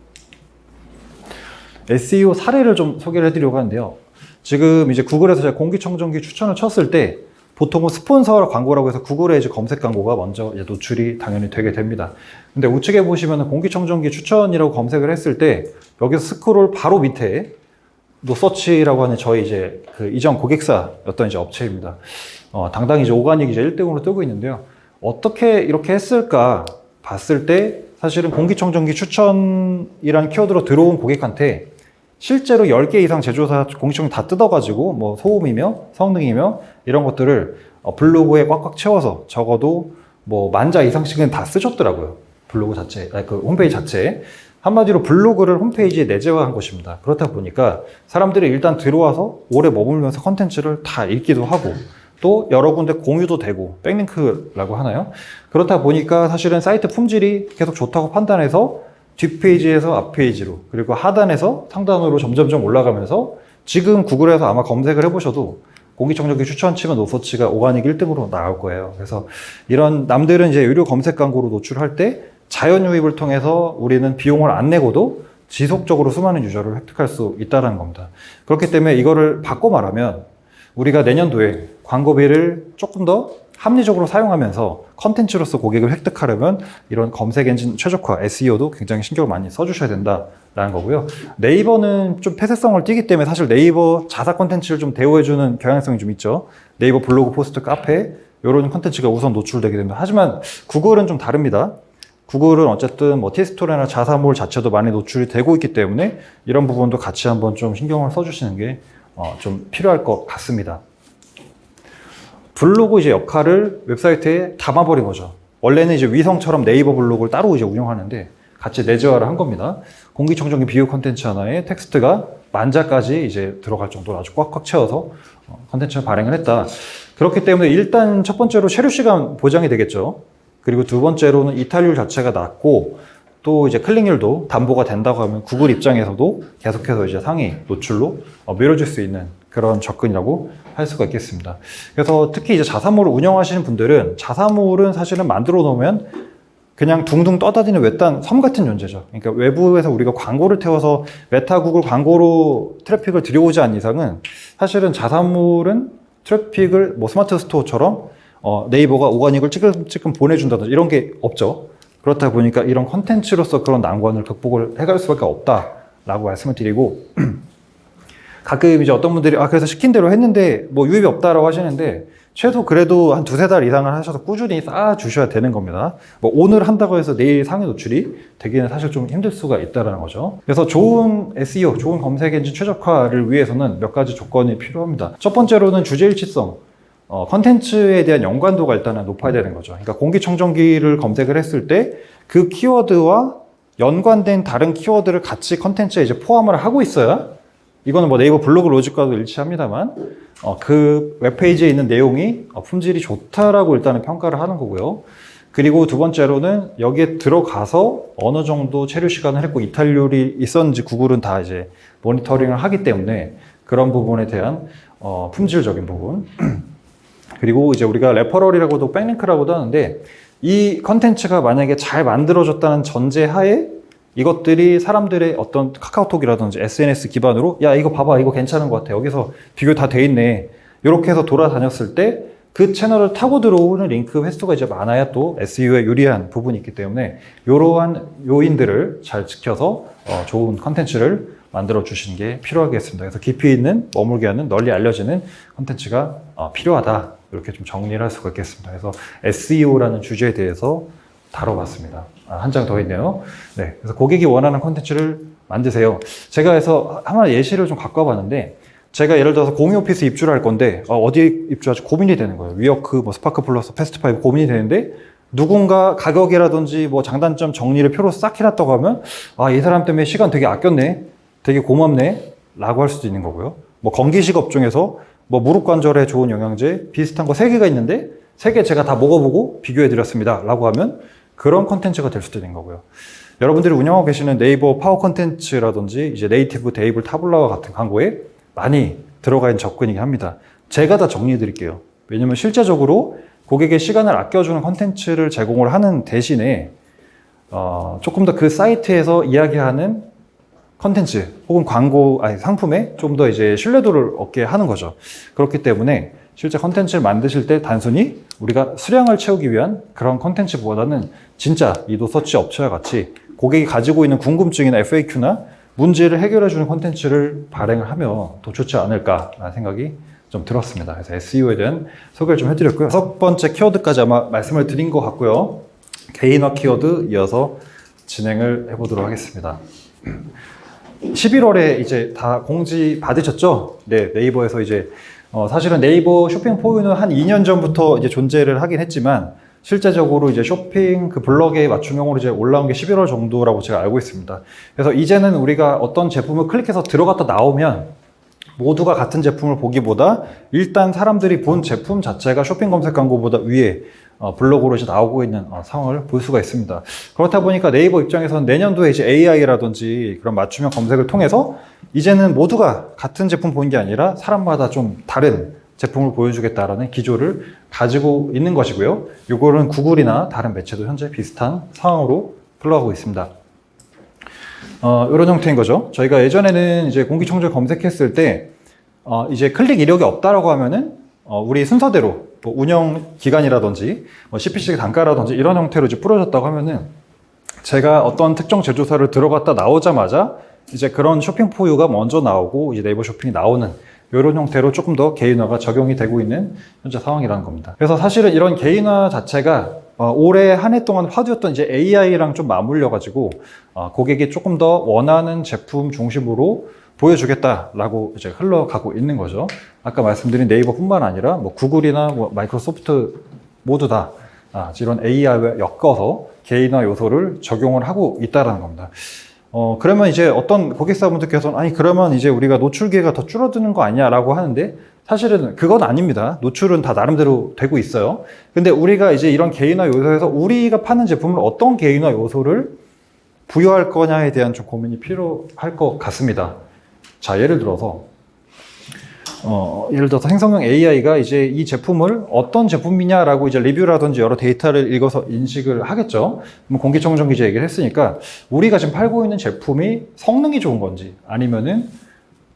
SEO 사례를 좀 소개를 해드리려고 하는데요. 지금 이제 구글에서 제가 공기청정기 추천을 쳤을 때 보통은 스폰서 광고라고 해서 구글에 이제 검색 광고가 먼저 이제 노출이 당연히 되게 됩니다. 근데 우측에 보시면 공기청정기 추천이라고 검색을 했을 때 여기서 스크롤 바로 밑에 노서치라고 하는 저희 이제 그 이전 고객사였던 이제 업체입니다. 당당히 이제 오가닉 이제 1등으로 뜨고 있는데요. 어떻게 이렇게 했을까 봤을 때 사실은 공기청정기 추천이라는 키워드로 들어온 고객한테 실제로 10개 이상 제조사 공시청정 다 뜯어가지고 뭐 소음이며 성능이며 이런 것들을 블로그에 꽉꽉 채워서 적어도 뭐 10,000자 이상씩은 다 쓰셨더라고요. 블로그 자체, 그 홈페이지 자체에. 한마디로 블로그를 홈페이지에 내재화한 것입니다. 그렇다 보니까 사람들이 일단 들어와서 오래 머물면서 컨텐츠를 다 읽기도 하고 또 여러 군데 공유도 되고 백링크라고 하나요? 그렇다 보니까 사실은 사이트 품질이 계속 좋다고 판단해서 뒷페이지에서 앞페이지로 그리고 하단에서 상단으로 점점점 올라가면서 지금 구글에서 아마 검색을 해보셔도 공기청정기 추천 치면 노서치가 오가닉 1등으로 나올 거예요. 그래서 이런 남들은 이제 유료 검색 광고로 노출할 때 자연 유입을 통해서 우리는 비용을 안 내고도 지속적으로 수많은 유저를 획득할 수 있다는 겁니다. 그렇기 때문에 이거를 바꿔 말하면 우리가 내년도에 광고비를 조금 더 합리적으로 사용하면서 컨텐츠로서 고객을 획득하려면 이런 검색 엔진 최적화 SEO도 굉장히 신경을 많이 써주셔야 된다라는 거고요. 네이버는 좀 폐쇄성을 띠기 때문에 사실 네이버 자사 컨텐츠를 좀 대우해주는 경향성이 좀 있죠. 네이버 블로그 포스트 카페 이런 컨텐츠가 우선 노출되게 됩니다. 하지만 구글은 좀 다릅니다. 구글은 어쨌든 뭐 티스토리나 자사몰 자체도 많이 노출이 되고 있기 때문에 이런 부분도 같이 한번 좀 신경을 써주시는 게 좀 필요할 것 같습니다. 블로그 이제 역할을 웹사이트에 담아버린 거죠. 원래는 이제 위성처럼 네이버 블로그를 따로 이제 운영하는데 같이 내재화를 한 겁니다. 공기청정기 비유 컨텐츠 하나에 텍스트가 10,000자까지 이제 들어갈 정도로 아주 꽉꽉 채워서 컨텐츠를 발행을 했다. 그렇기 때문에 일단 첫 번째로 체류 시간 보장이 되겠죠. 그리고 두 번째로는 이탈률 자체가 낮고 또 이제 클릭률도 담보가 된다고 하면 구글 입장에서도 계속해서 이제 상위 노출로 밀어줄 수 있는 그런 접근이라고 할 수가 있겠습니다. 그래서 특히 이제 자사몰을 운영하시는 분들은 자사몰은 사실은 만들어 놓으면 그냥 둥둥 떠다니는 외딴 섬 같은 존재죠. 그러니까 외부에서 우리가 광고를 태워서 메타, 구글 광고로 트래픽을 들여오지 않는 이상은 사실은 자사물은 트래픽을 뭐 스마트 스토어처럼 네이버가 오가닉을 찔끔찔끔 보내준다든지 이런 게 없죠. 그렇다 보니까 이런 컨텐츠로서 그런 난관을 극복을 해갈 수밖에 없다라고 말씀을 드리고 가끔 이제 어떤 분들이 그래서 시킨 대로 했는데 뭐 유입이 없다라고 하시는데 최소 그래도 한 두세 달 이상을 하셔서 꾸준히 쌓아 주셔야 되는 겁니다. 뭐 오늘 한다고 해서 내일 상위 노출이 되기는 사실 좀 힘들 수가 있다는 거죠. 그래서 좋은 SEO, 좋은 검색 엔진 최적화를 위해서는 몇 가지 조건이 필요합니다. 첫 번째로는 주제 일치성. 컨텐츠에 대한 연관도가 일단은 높아야 되는 거죠. 그러니까 공기청정기를 검색을 했을 때 그 키워드와 연관된 다른 키워드를 같이 컨텐츠에 이제 포함을 하고 있어야 이거는 뭐 네이버 블로그 로직과도 일치합니다만 그 웹페이지에 있는 내용이 품질이 좋다라고 일단은 평가를 하는 거고요. 그리고 두 번째로는 여기에 들어가서 어느 정도 체류 시간을 했고 이탈률이 있었는지 구글은 다 이제 모니터링을 하기 때문에 그런 부분에 대한 품질적인 부분. 그리고 이제 우리가 레퍼럴이라고도 백링크라고도 하는데 이 컨텐츠가 만약에 잘 만들어졌다는 전제하에 이것들이 사람들의 어떤 카카오톡이라든지 SNS 기반으로 야 이거 봐봐 이거 괜찮은 것 같아 여기서 비교 다 돼 있네 이렇게 해서 돌아다녔을 때 그 채널을 타고 들어오는 링크 횟수가 이제 많아야 또 SEO에 유리한 부분이 있기 때문에 이러한 요인들을 잘 지켜서 좋은 컨텐츠를 만들어 주시는 게 필요하겠습니다. 그래서 깊이 있는 머물게 하는 널리 알려지는 컨텐츠가 필요하다 이렇게 좀 정리를 할 수가 있겠습니다. 그래서 SEO라는 주제에 대해서 다뤄봤습니다. 한 장 더 있네요. 네, 그래서 고객이 원하는 콘텐츠를 만드세요. 제가 해서 하나 예시를 좀 갖고 와봤는데, 제가 예를 들어서 공유 오피스 입주를 할 건데, 어디에 입주할지 고민이 되는 거예요. 위워크, 뭐 스파크 플러스, 패스트5 고민이 되는데, 누군가 가격이라든지 뭐 장단점 정리를 표로 싹 해놨다고 하면, 이 사람 때문에 시간 되게 아꼈네, 되게 고맙네, 라고 할 수도 있는 거고요. 뭐 건기식 업종에서 뭐 무릎 관절에 좋은 영양제 비슷한 거 3개가 있는데, 3개 제가 다 먹어보고 비교해드렸습니다. 라고 하면 그런 컨텐츠가 될 수도 있는 거고요. 여러분들이 운영하고 계시는 네이버 파워 컨텐츠라든지 이제 네이티브, 데이블, 타블라와 같은 광고에 많이 들어가 있는 접근이긴 합니다. 제가 다 정리해 드릴게요. 왜냐면 실제적으로 고객의 시간을 아껴주는 컨텐츠를 제공을 하는 대신에 조금 더 그 사이트에서 이야기하는 컨텐츠 혹은 광고, 상품에 좀 더 이제 신뢰도를 얻게 하는 거죠. 그렇기 때문에 실제 컨텐츠를 만드실 때 단순히 우리가 수량을 채우기 위한 그런 컨텐츠보다는 진짜 이도 서치 업체와 같이 고객이 가지고 있는 궁금증이나 FAQ나 문제를 해결해주는 컨텐츠를 발행을 하면 더 좋지 않을까라는 생각이 좀 들었습니다. 그래서 SEO에 대한 소개를 좀 해드렸고요. 6번째 키워드까지 아마 말씀을 드린 것 같고요. 개인화 키워드 이어서 진행을 해보도록 하겠습니다. 11월에 이제 다 공지 받으셨죠? 네, 네이버에서 이제 사실은 네이버 쇼핑 포유는 한 2년 전부터 이제 존재를 하긴 했지만 실제적으로 이제 쇼핑 그 블럭에 맞춤형으로 이제 올라온 게 11월 정도라고 제가 알고 있습니다. 그래서 이제는 우리가 어떤 제품을 클릭해서 들어갔다 나오면 모두가 같은 제품을 보기보다 일단 사람들이 본 제품 자체가 쇼핑 검색 광고보다 위에 블로그로 이제 나오고 있는 상황을 볼 수가 있습니다. 그렇다 보니까 네이버 입장에서는 내년도에 이제 AI라든지 그런 맞춤형 검색을 통해서 이제는 모두가 같은 제품 보는 게 아니라 사람마다 좀 다른 제품을 보여주겠다라는 기조를 가지고 있는 것이고요. 이거는 구글이나 다른 매체도 현재 비슷한 상황으로 흘러가고 있습니다. 이런 형태인 거죠. 저희가 예전에는 이제 공기청정 검색했을 때 이제 클릭 이력이 없다라고 하면은 우리 순서대로 뭐 운영 기간이라든지 뭐 CPC 단가라든지 이런 형태로 이제 뿌려졌다고 하면은 제가 어떤 특정 제조사를 들어갔다 나오자마자 이제 그런 쇼핑 포유가 먼저 나오고 이제 네이버 쇼핑이 나오는 이런 형태로 조금 더 개인화가 적용이 되고 있는 현재 상황이라는 겁니다. 그래서 사실은 이런 개인화 자체가 올해 한 해 동안 화두였던 이제 AI랑 좀 맞물려가지고 고객이 조금 더 원하는 제품 중심으로 보여주겠다라고 이제 흘러가고 있는 거죠. 아까 말씀드린 네이버뿐만 아니라 뭐 구글이나 뭐 마이크로소프트 모두 다 이런 AI와 엮어서 개인화 요소를 적용을 하고 있다는 겁니다. 그러면 이제 어떤 고객사분들께서는 아니 그러면 이제 우리가 노출 기회가 더 줄어드는 거 아니냐라고 하는데 사실은 그건 아닙니다. 노출은 다 나름대로 되고 있어요. 근데 우리가 이제 이런 개인화 요소에서 우리가 파는 제품을 어떤 개인화 요소를 부여할 거냐에 대한 좀 고민이 필요할 것 같습니다. 자, 예를 들어서 예를 들어서 생성형 AI가 이제 이 제품을 어떤 제품이냐라고 이제 리뷰라든지 여러 데이터를 읽어서 인식을 하겠죠. 공기청정기 이제 얘기를 했으니까 우리가 지금 팔고 있는 제품이 성능이 좋은 건지 아니면은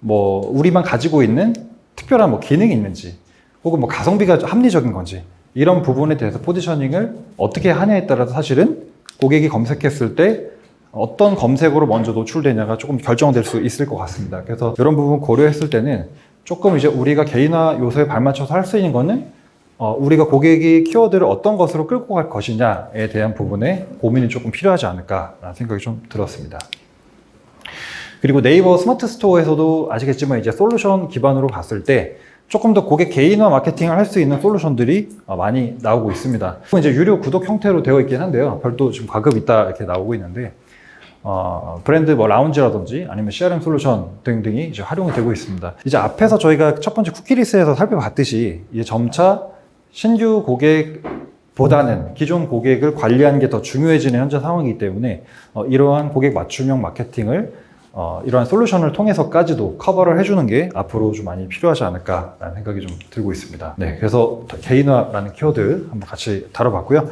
뭐 우리만 가지고 있는 특별한 뭐 기능이 있는지 혹은 뭐 가성비가 합리적인 건지 이런 부분에 대해서 포지셔닝을 어떻게 하냐에 따라서 사실은 고객이 검색했을 때 어떤 검색어로 먼저 노출되냐가 조금 결정될 수 있을 것 같습니다. 그래서 이런 부분 고려했을 때는 조금 이제 우리가 개인화 요소에 발맞춰서 할 수 있는 거는 우리가 고객이 키워드를 어떤 것으로 끌고 갈 것이냐에 대한 부분에 고민이 조금 필요하지 않을까라는 생각이 좀 들었습니다. 그리고 네이버 스마트 스토어에서도 아시겠지만 이제 솔루션 기반으로 봤을 때 조금 더 고객 개인화 마케팅을 할 수 있는 솔루션들이 많이 나오고 있습니다. 이제 유료 구독 형태로 되어 있긴 한데요. 별도 지금 가급 있다 이렇게 나오고 있는데 브랜드 뭐 라운지라든지 아니면 CRM 솔루션 등등이 이제 활용이 되고 있습니다. 이제 앞에서 저희가 첫 번째 쿠키리스에서 살펴봤듯이 이제 점차 신규 고객보다는 기존 고객을 관리하는 게 더 중요해지는 현재 상황이기 때문에 이러한 고객 맞춤형 마케팅을 이러한 솔루션을 통해서까지도 커버를 해주는 게 앞으로 좀 많이 필요하지 않을까라는 생각이 좀 들고 있습니다. 네, 그래서 개인화라는 키워드 한번 같이 다뤄봤고요.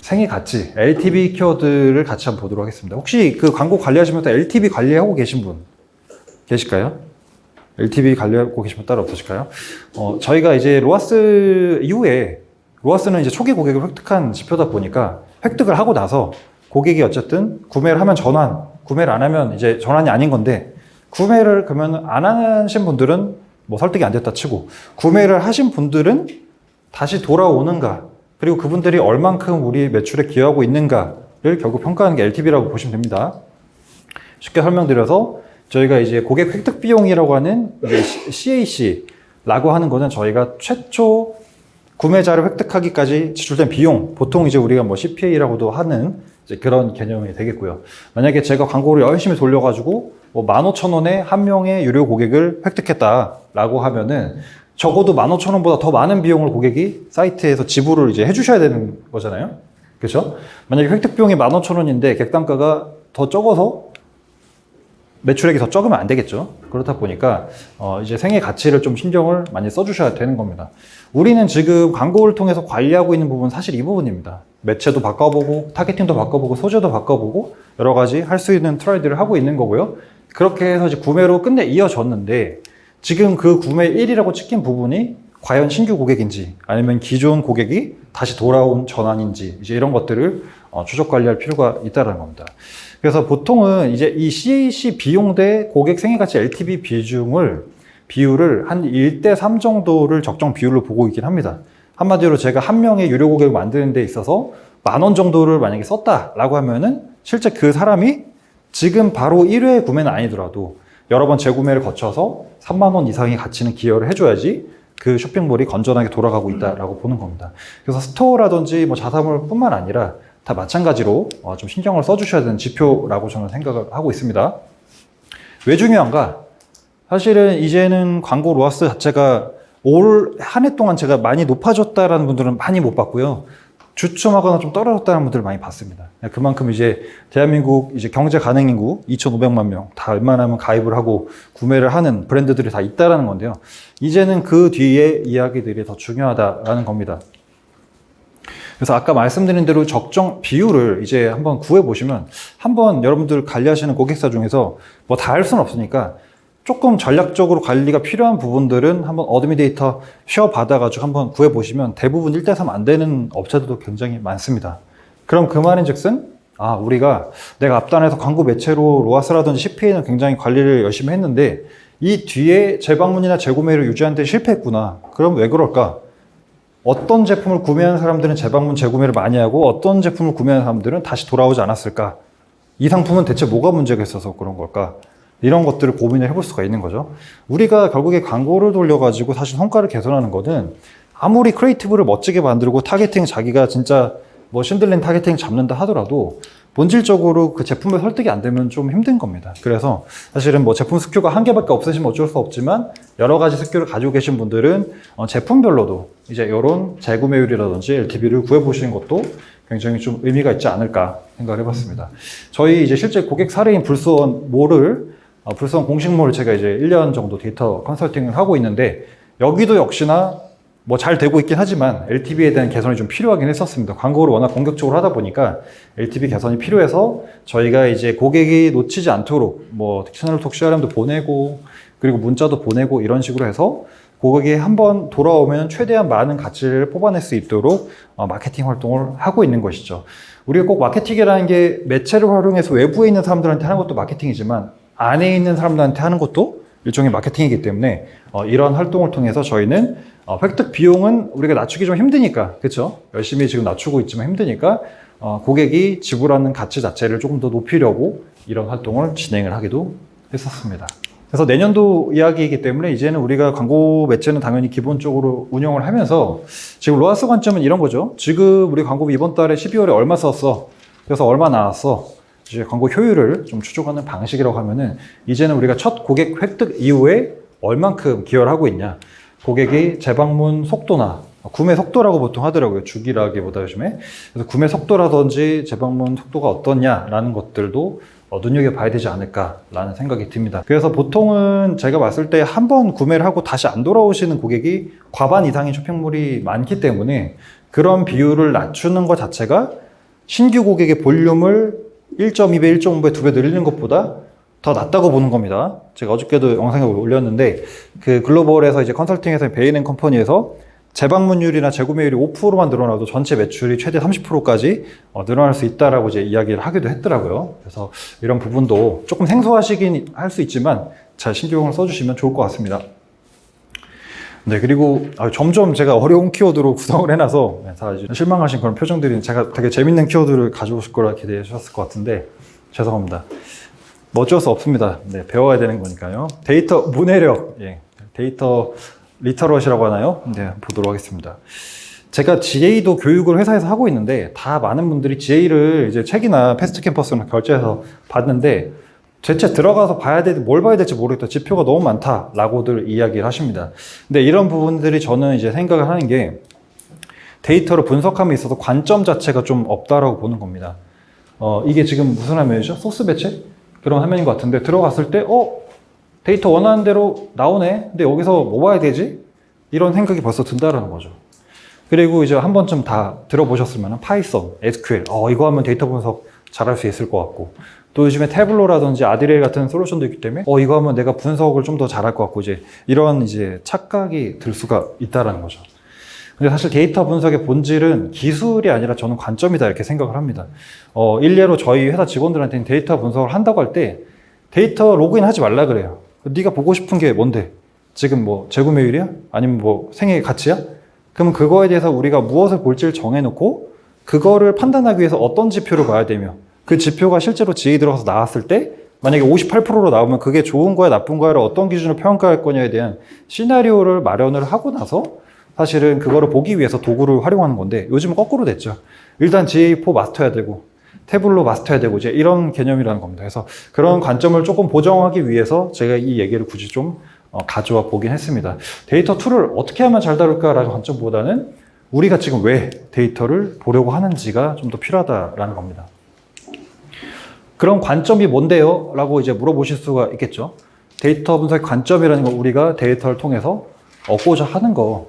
생애 가치, LTV 키워드를 같이 한번 보도록 하겠습니다. 혹시 그 광고 관리하시면서 LTV 관리하고 계신 분 계실까요? LTV 관리하고 계신 분 따로 없으실까요? 저희가 이제 로아스 이후에 로아스는 이제 초기 고객을 획득한 지표다 보니까 획득을 하고 나서 고객이 어쨌든 구매를 하면 전환, 구매를 안 하면 이제 전환이 아닌 건데 구매를 그러면 안 하신 분들은 뭐 설득이 안 됐다 치고 구매를 하신 분들은 다시 돌아오는가 그리고 그분들이 얼만큼 우리 매출에 기여하고 있는가를 결국 평가하는 게 LTV라고 보시면 됩니다. 쉽게 설명드려서 저희가 이제 고객 획득 비용이라고 하는 CAC라고 하는 거는 저희가 최초 구매자를 획득하기까지 지출된 비용, 보통 이제 우리가 뭐 CPA라고도 하는 이제 그런 개념이 되겠고요. 만약에 제가 광고를 열심히 돌려가지고 뭐 15,000원에 한 명의 유료 고객을 획득했다라고 하면은 적어도 15,000원보다 더 많은 비용을 고객이 사이트에서 지불을 이제 해주셔야 되는 거잖아요. 그렇죠? 만약에 획득 비용이 15,000원인데 객단가가 더 적어서 매출액이 더 적으면 안 되겠죠. 그렇다 보니까 이제 생애 가치를 좀 신경을 많이 써주셔야 되는 겁니다. 우리는 지금 광고를 통해서 관리하고 있는 부분은 사실 이 부분입니다. 매체도 바꿔보고 타겟팅도 바꿔보고 소재도 바꿔보고 여러 가지 할 수 있는 트라이들을 하고 있는 거고요. 그렇게 해서 이제 구매로 끝내 이어졌는데 지금 그 구매 1이라고 찍힌 부분이 과연 신규 고객인지 아니면 기존 고객이 다시 돌아온 전환인지 이제 이런 것들을 추적 관리할 필요가 있다는 겁니다. 그래서 보통은 이제 이 CAC 비용 대 고객 생애가치 LTV 비율을 한 1대3 정도를 적정 비율로 보고 있긴 합니다. 한마디로 제가 한 명의 유료 고객을 만드는 데 있어서 10,000원 정도를 만약에 썼다라고 하면은 실제 그 사람이 지금 바로 1회 구매는 아니더라도 여러 번 재구매를 거쳐서 30,000원 이상의 가치는 기여를 해줘야지 그 쇼핑몰이 건전하게 돌아가고 있다라고 보는 겁니다. 그래서 스토어라든지 뭐 자사몰 뿐만 아니라 다 마찬가지로 좀 신경을 써주셔야 되는 지표라고 저는 생각을 하고 있습니다. 왜 중요한가? 사실은 이제는 광고 로아스 자체가 올 한 해 동안 제가 많이 높아졌다라는 분들은 많이 못 봤고요. 주춤하거나 좀 떨어졌다는 분들을 많이 봤습니다. 그만큼 이제 대한민국 이제 경제 가능 인구 2,500만 명 다 웬만하면 가입을 하고 구매를 하는 브랜드들이 다 있다라는 건데요. 이제는 그 뒤에 이야기들이 더 중요하다라는 겁니다. 그래서 아까 말씀드린 대로 적정 비율을 이제 한번 구해 보시면 한번 여러분들 관리하시는 고객사 중에서 뭐 다 할 수는 없으니까 조금 전략적으로 관리가 필요한 부분들은 한번 어드미 데이터 쉐어 받아가지고 한번 구해보시면 대부분 1대3 안 되는 업체들도 굉장히 많습니다. 그럼 그 말인 즉슨, 우리가 내가 앞단에서 광고 매체로 로아스라든지 CPA는 굉장히 관리를 열심히 했는데 이 뒤에 재방문이나 재구매를 유지하는 데 실패했구나. 그럼 왜 그럴까? 어떤 제품을 구매하는 사람들은 재방문, 재구매를 많이 하고 어떤 제품을 구매하는 사람들은 다시 돌아오지 않았을까? 이 상품은 대체 뭐가 문제가 있어서 그런 걸까? 이런 것들을 고민을 해볼 수가 있는 거죠. 우리가 결국에 광고를 돌려가지고 사실 성과를 개선하는 거는 아무리 크리에이티브를 멋지게 만들고 타겟팅 자기가 진짜 뭐 신들린 타겟팅 잡는다 하더라도 본질적으로 그 제품에 설득이 안 되면 좀 힘든 겁니다. 그래서 사실은 뭐 제품 스큐가 한 개밖에 없으시면 어쩔 수 없지만 여러 가지 스큐를 가지고 계신 분들은 제품별로도 이제 이런 재구매율이라든지 LTV를 구해보시는 것도 굉장히 좀 의미가 있지 않을까 생각을 해봤습니다. 저희 이제 실제 고객 사례인 불스원 몰을 불성 공식몰 제가 이제 1년 정도 데이터 컨설팅을 하고 있는데 여기도 역시나 뭐 잘 되고 있긴 하지만 LTV에 대한 개선이 좀 필요하긴 했었습니다. 광고를 워낙 공격적으로 하다 보니까 LTV 개선이 필요해서 저희가 이제 고객이 놓치지 않도록 뭐 채널 톡 CRM도 보내고 그리고 문자도 보내고 이런 식으로 해서 고객이 한번 돌아오면 최대한 많은 가치를 뽑아낼 수 있도록 마케팅 활동을 하고 있는 것이죠. 우리가 꼭 마케팅이라는 게 매체를 활용해서 외부에 있는 사람들한테 하는 것도 마케팅이지만 안에 있는 사람들한테 하는 것도 일종의 마케팅이기 때문에 이런 활동을 통해서 저희는 획득 비용은 우리가 낮추기 좀 힘드니까 그렇죠? 열심히 지금 낮추고 있지만 힘드니까 고객이 지불하는 가치 자체를 조금 더 높이려고 이런 활동을 진행을 하기도 했었습니다. 그래서 내년도 이야기이기 때문에 이제는 우리가 광고 매체는 당연히 기본적으로 운영을 하면서 지금 로아스 관점은 이런 거죠. 지금 우리 광고비 이번 달에 12월에 얼마 썼어? 그래서 얼마 나왔어? 이제 광고 효율을 좀 추적하는 방식이라고 하면은 이제는 우리가 첫 고객 획득 이후에 얼만큼 기여를 하고 있냐. 고객이 재방문 속도나 구매 속도라고 보통 하더라고요. 주기라기보다 요즘에. 그래서 구매 속도라든지 재방문 속도가 어떻냐라는 것들도 눈여겨봐야 되지 않을까라는 생각이 듭니다. 그래서 보통은 제가 봤을 때 한 번 구매를 하고 다시 안 돌아오시는 고객이 과반 이상의 쇼핑몰이 많기 때문에 그런 비율을 낮추는 것 자체가 신규 고객의 볼륨을 1.2배, 1.5배, 2배 늘리는 것보다 더 낫다고 보는 겁니다. 제가 어저께도 영상에 올렸는데 그 글로벌에서 이제 컨설팅에서 베인앤컴퍼니에서 재방문율이나 재구매율이 5%만 늘어나도 전체 매출이 최대 30%까지 늘어날 수 있다라고 이제 이야기를 하기도 했더라고요. 그래서 이런 부분도 조금 생소하시긴 할 수 있지만 잘 신경을 써주시면 좋을 것 같습니다. 네, 그리고 점점 제가 어려운 키워드로 구성을 해놔서 다 이제 실망하신 그런 표정들이 제가 되게 재밌는 키워드를 가져오실 거라 기대해 주셨을 것 같은데 죄송합니다. 뭐 어쩔 수 없습니다. 네, 배워야 되는 거니까요. 데이터 문해력, 데이터 리터러시라고 하나요? 네, 보도록 하겠습니다. 제가 GA도 교육을 회사에서 하고 있는데 다 많은 분들이 GA를 이제 책이나 패스트 캠퍼스나 결제해서 봤는데 대체 들어가서 봐야 될, 뭘 봐야 될지 모르겠다. 지표가 너무 많다라고들 이야기를 하십니다. 근데 이런 부분들이 저는 이제 생각을 하는 게 데이터를 분석함에 있어서 관점 자체가 좀 없다라고 보는 겁니다. 이게 지금 무슨 화면이죠? 소스 배치? 그런 화면인 것 같은데 들어갔을 때 데이터 원하는 대로 나오네. 근데 여기서 뭐 봐야 되지? 이런 생각이 벌써 든다라는 거죠. 그리고 이제 한 번쯤 다 들어보셨으면 파이썬, SQL, 이거 하면 데이터 분석 잘할 수 있을 것 같고 또 요즘에 태블로라든지 아디레일 같은 솔루션도 있기 때문에 이거 하면 내가 분석을 좀 더 잘할 것 같고 이제 이런 이제 착각이 들 수가 있다라는 거죠. 근데 사실 데이터 분석의 본질은 기술이 아니라 저는 관점이다 이렇게 생각을 합니다. 일례로 저희 회사 직원들한테는 데이터 분석을 한다고 할 때 데이터 로그인 하지 말라 그래요. 네가 보고 싶은 게 뭔데? 지금 뭐 재구매율이야? 아니면 뭐 생애 가치야? 그러면 그거에 대해서 우리가 무엇을 볼지를 정해놓고 그거를 판단하기 위해서 어떤 지표를 봐야 되며 그 지표가 실제로 GA 들어가서 나왔을 때 만약에 58%로 나오면 그게 좋은 거야 나쁜 거야를 어떤 기준으로 평가할 거냐에 대한 시나리오를 마련을 하고 나서 사실은 그거를 보기 위해서 도구를 활용하는 건데 요즘은 거꾸로 됐죠. 일단 GA4 마스터해야 되고 태블로 마스터해야 되고 이제 이런 개념이라는 겁니다. 그래서 그런 관점을 조금 보정하기 위해서 제가 이 얘기를 굳이 좀 가져와 보긴 했습니다. 데이터 툴을 어떻게 하면 잘 다룰까라는 관점보다는 우리가 지금 왜 데이터를 보려고 하는지가 좀 더 필요하다라는 겁니다. 그런 관점이 뭔데요? 라고 이제 물어보실 수가 있겠죠. 데이터 분석 관점이라는 건 우리가 데이터를 통해서 얻고자 하는 거,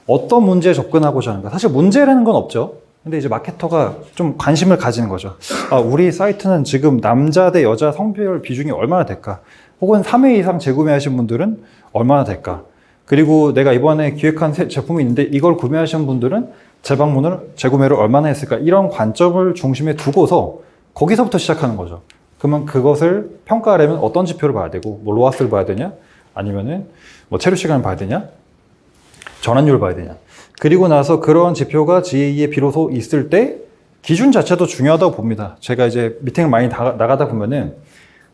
어떤 문제에 접근하고자 하는가. 사실 문제라는 건 없죠. 근데 이제 마케터가 좀 관심을 가지는 거죠. 우리 사이트는 지금 남자 대 여자 성별 비중이 얼마나 될까? 혹은 3회 이상 재구매하신 분들은 얼마나 될까? 그리고 내가 이번에 기획한 제품이 있는데 이걸 구매하신 분들은 재구매를 얼마나 했을까? 이런 관점을 중심에 두고서 거기서부터 시작하는 거죠. 그러면 그것을 평가하려면 어떤 지표를 봐야 되고, 뭐 로아스를 봐야 되냐? 아니면은 뭐 체류 시간을 봐야 되냐? 전환율을 봐야 되냐? 그리고 나서 그런 지표가 GA에 비로소 있을 때 기준 자체도 중요하다고 봅니다. 제가 이제 미팅을 많이 나가다 보면은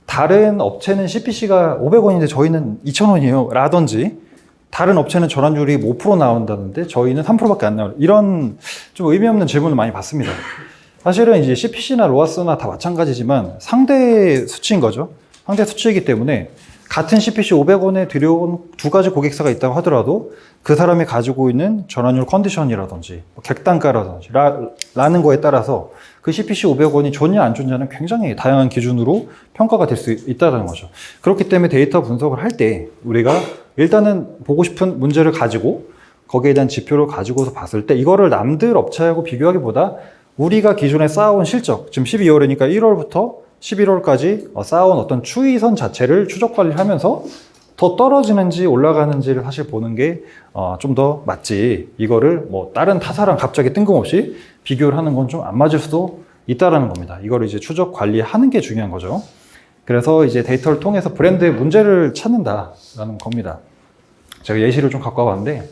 다른 업체는 CPC가 500원인데 저희는 2,000원이에요. 라든지 다른 업체는 전환율이 5% 나온다는데 저희는 3%밖에 안 나와요. 이런 좀 의미 없는 질문을 많이 받습니다. 사실은 이제 CPC나 로아스나 다 마찬가지지만 상대 수치인 거죠. 상대 수치이기 때문에 같은 CPC 500원에 들여온 두 가지 고객사가 있다고 하더라도 그 사람이 가지고 있는 전환율 컨디션이라든지 객단가라든지 라는 거에 따라서 그 CPC 500원이 좋냐 안 좋냐는 굉장히 다양한 기준으로 평가가 될 수 있다는 거죠. 그렇기 때문에 데이터 분석을 할 때 우리가 일단은 보고 싶은 문제를 가지고 거기에 대한 지표를 가지고서 봤을 때 이거를 남들 업체하고 비교하기보다 우리가 기존에 쌓아온 실적, 지금 12월이니까 1월부터 11월까지 쌓아온 어떤 추이선 자체를 추적 관리를 하면서 더 떨어지는지 올라가는지를 사실 보는 게 좀 더 맞지. 이거를 뭐 다른 타사랑 갑자기 뜬금없이 비교를 하는 건 좀 안 맞을 수도 있다라는 겁니다. 이거를 이제 추적 관리하는 게 중요한 거죠. 그래서 이제 데이터를 통해서 브랜드의 문제를 찾는다라는 겁니다. 제가 예시를 좀 갖고 와봤는데,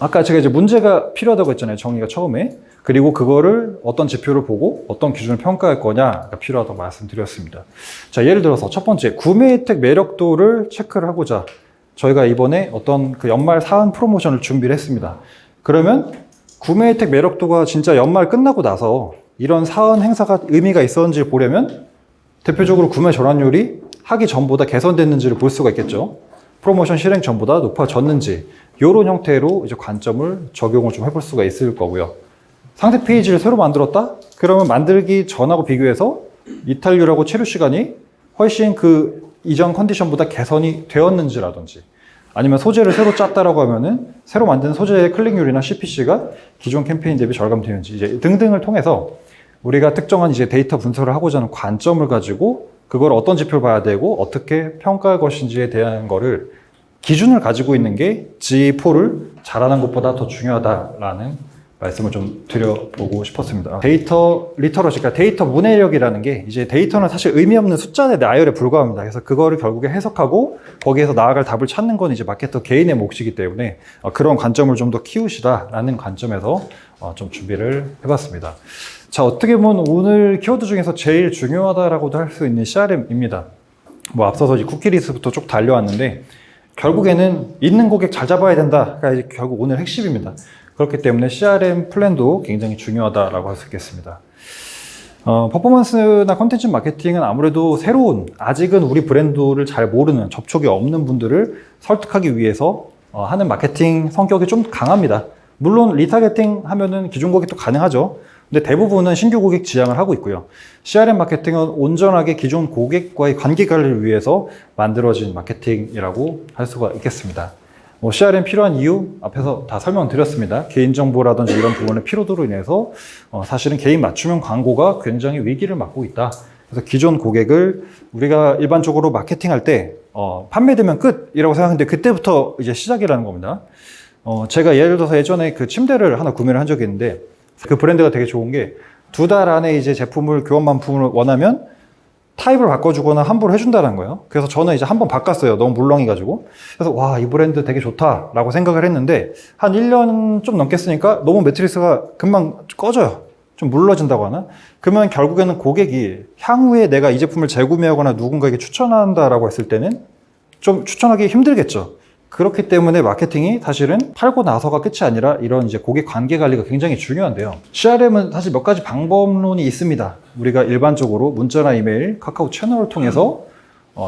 아까 제가 이제 문제가 필요하다고 했잖아요. 정의가 처음에. 그리고 그거를 어떤 지표를 보고 어떤 기준을 평가할 거냐가 필요하다고 말씀드렸습니다. 자, 예를 들어서 첫 번째, 구매 혜택 매력도를 체크를 하고자 저희가 이번에 어떤 그 연말 사은 프로모션을 준비를 했습니다. 그러면 구매 혜택 매력도가 진짜 연말 끝나고 나서 이런 사은 행사가 의미가 있었는지 보려면 대표적으로 구매 전환율이 하기 전보다 개선됐는지를 볼 수가 있겠죠. 프로모션 실행 전보다 높아졌는지 이런 형태로 이제 관점을 적용을 좀 해볼 수가 있을 거고요. 상세 페이지를 새로 만들었다? 그러면 만들기 전하고 비교해서 이탈률하고 체류 시간이 훨씬 그 이전 컨디션보다 개선이 되었는지라든지 아니면 소재를 새로 짰다라고 하면은 새로 만든 소재의 클릭률이나 CPC가 기존 캠페인 대비 절감되는지 이제 등등을 통해서 우리가 특정한 이제 데이터 분석을 하고자 하는 관점을 가지고 그걸 어떤 지표를 봐야 되고 어떻게 평가할 것인지에 대한 거를 기준을 가지고 있는 게 G4를 잘하는 것보다 더 중요하다라는 말씀을 좀 드려보고 싶었습니다. 데이터 리터러시, 그러니까 데이터 문해력이라는 게 이제 데이터는 사실 의미 없는 숫자의 나열에 불과합니다. 그래서 그거를 결국에 해석하고 거기에서 나아갈 답을 찾는 건 이제 마케터 개인의 몫이기 때문에 그런 관점을 좀 더 키우시라라는 관점에서 좀 준비를 해봤습니다. 자, 어떻게 보면 오늘 키워드 중에서 제일 중요하다라고도 할 수 있는 CRM입니다. 뭐 앞서서 이제 쿠키리스부터 쭉 달려왔는데 결국에는 있는 고객 잘 잡아야 된다가 이제 결국 오늘 핵심입니다. 그렇기 때문에 CRM 플랜도 굉장히 중요하다라고 할 수 있겠습니다. 퍼포먼스나 컨텐츠 마케팅은 아무래도 새로운, 아직은 우리 브랜드를 잘 모르는, 접촉이 없는 분들을 설득하기 위해서 하는 마케팅 성격이 좀 강합니다. 물론 리타게팅 하면은 기존 고객도 가능하죠. 근데 대부분은 신규 고객 지향을 하고 있고요. CRM 마케팅은 온전하게 기존 고객과의 관계관리를 위해서 만들어진 마케팅이라고 할 수가 있겠습니다. 뭐 CRM 필요한 이유 앞에서 다 설명드렸습니다. 개인정보라든지 이런 부분의 피로도로 인해서 사실은 개인 맞춤형 광고가 굉장히 위기를 맞고 있다. 그래서 기존 고객을 우리가 일반적으로 마케팅할 때 판매되면 끝이라고 생각하는데 그때부터 이제 시작이라는 겁니다. 제가 예를 들어서 예전에 그 침대를 하나 구매를 한 적이 있는데 그 브랜드가 되게 좋은 게 2달 안에 이제 제품을 교환 반품을 원하면 타입을 바꿔주거나 환불을 해준다는 거예요. 그래서 저는 이제 한번 바꿨어요. 너무 물렁해가지고. 그래서 와, 이 브랜드 되게 좋다라고 생각을 했는데 한 1년 좀 넘겠으니까 너무 매트리스가 금방 꺼져요. 좀 물러진다고 하나? 그러면 결국에는 고객이 향후에 내가 이 제품을 재구매하거나 누군가에게 추천한다라고 했을 때는 좀 추천하기 힘들겠죠. 그렇기 때문에 마케팅이 사실은 팔고 나서가 끝이 아니라 이런 이제 고객 관계 관리가 굉장히 중요한데요. CRM은 사실 몇 가지 방법론이 있습니다. 우리가 일반적으로 문자나 이메일, 카카오 채널을 통해서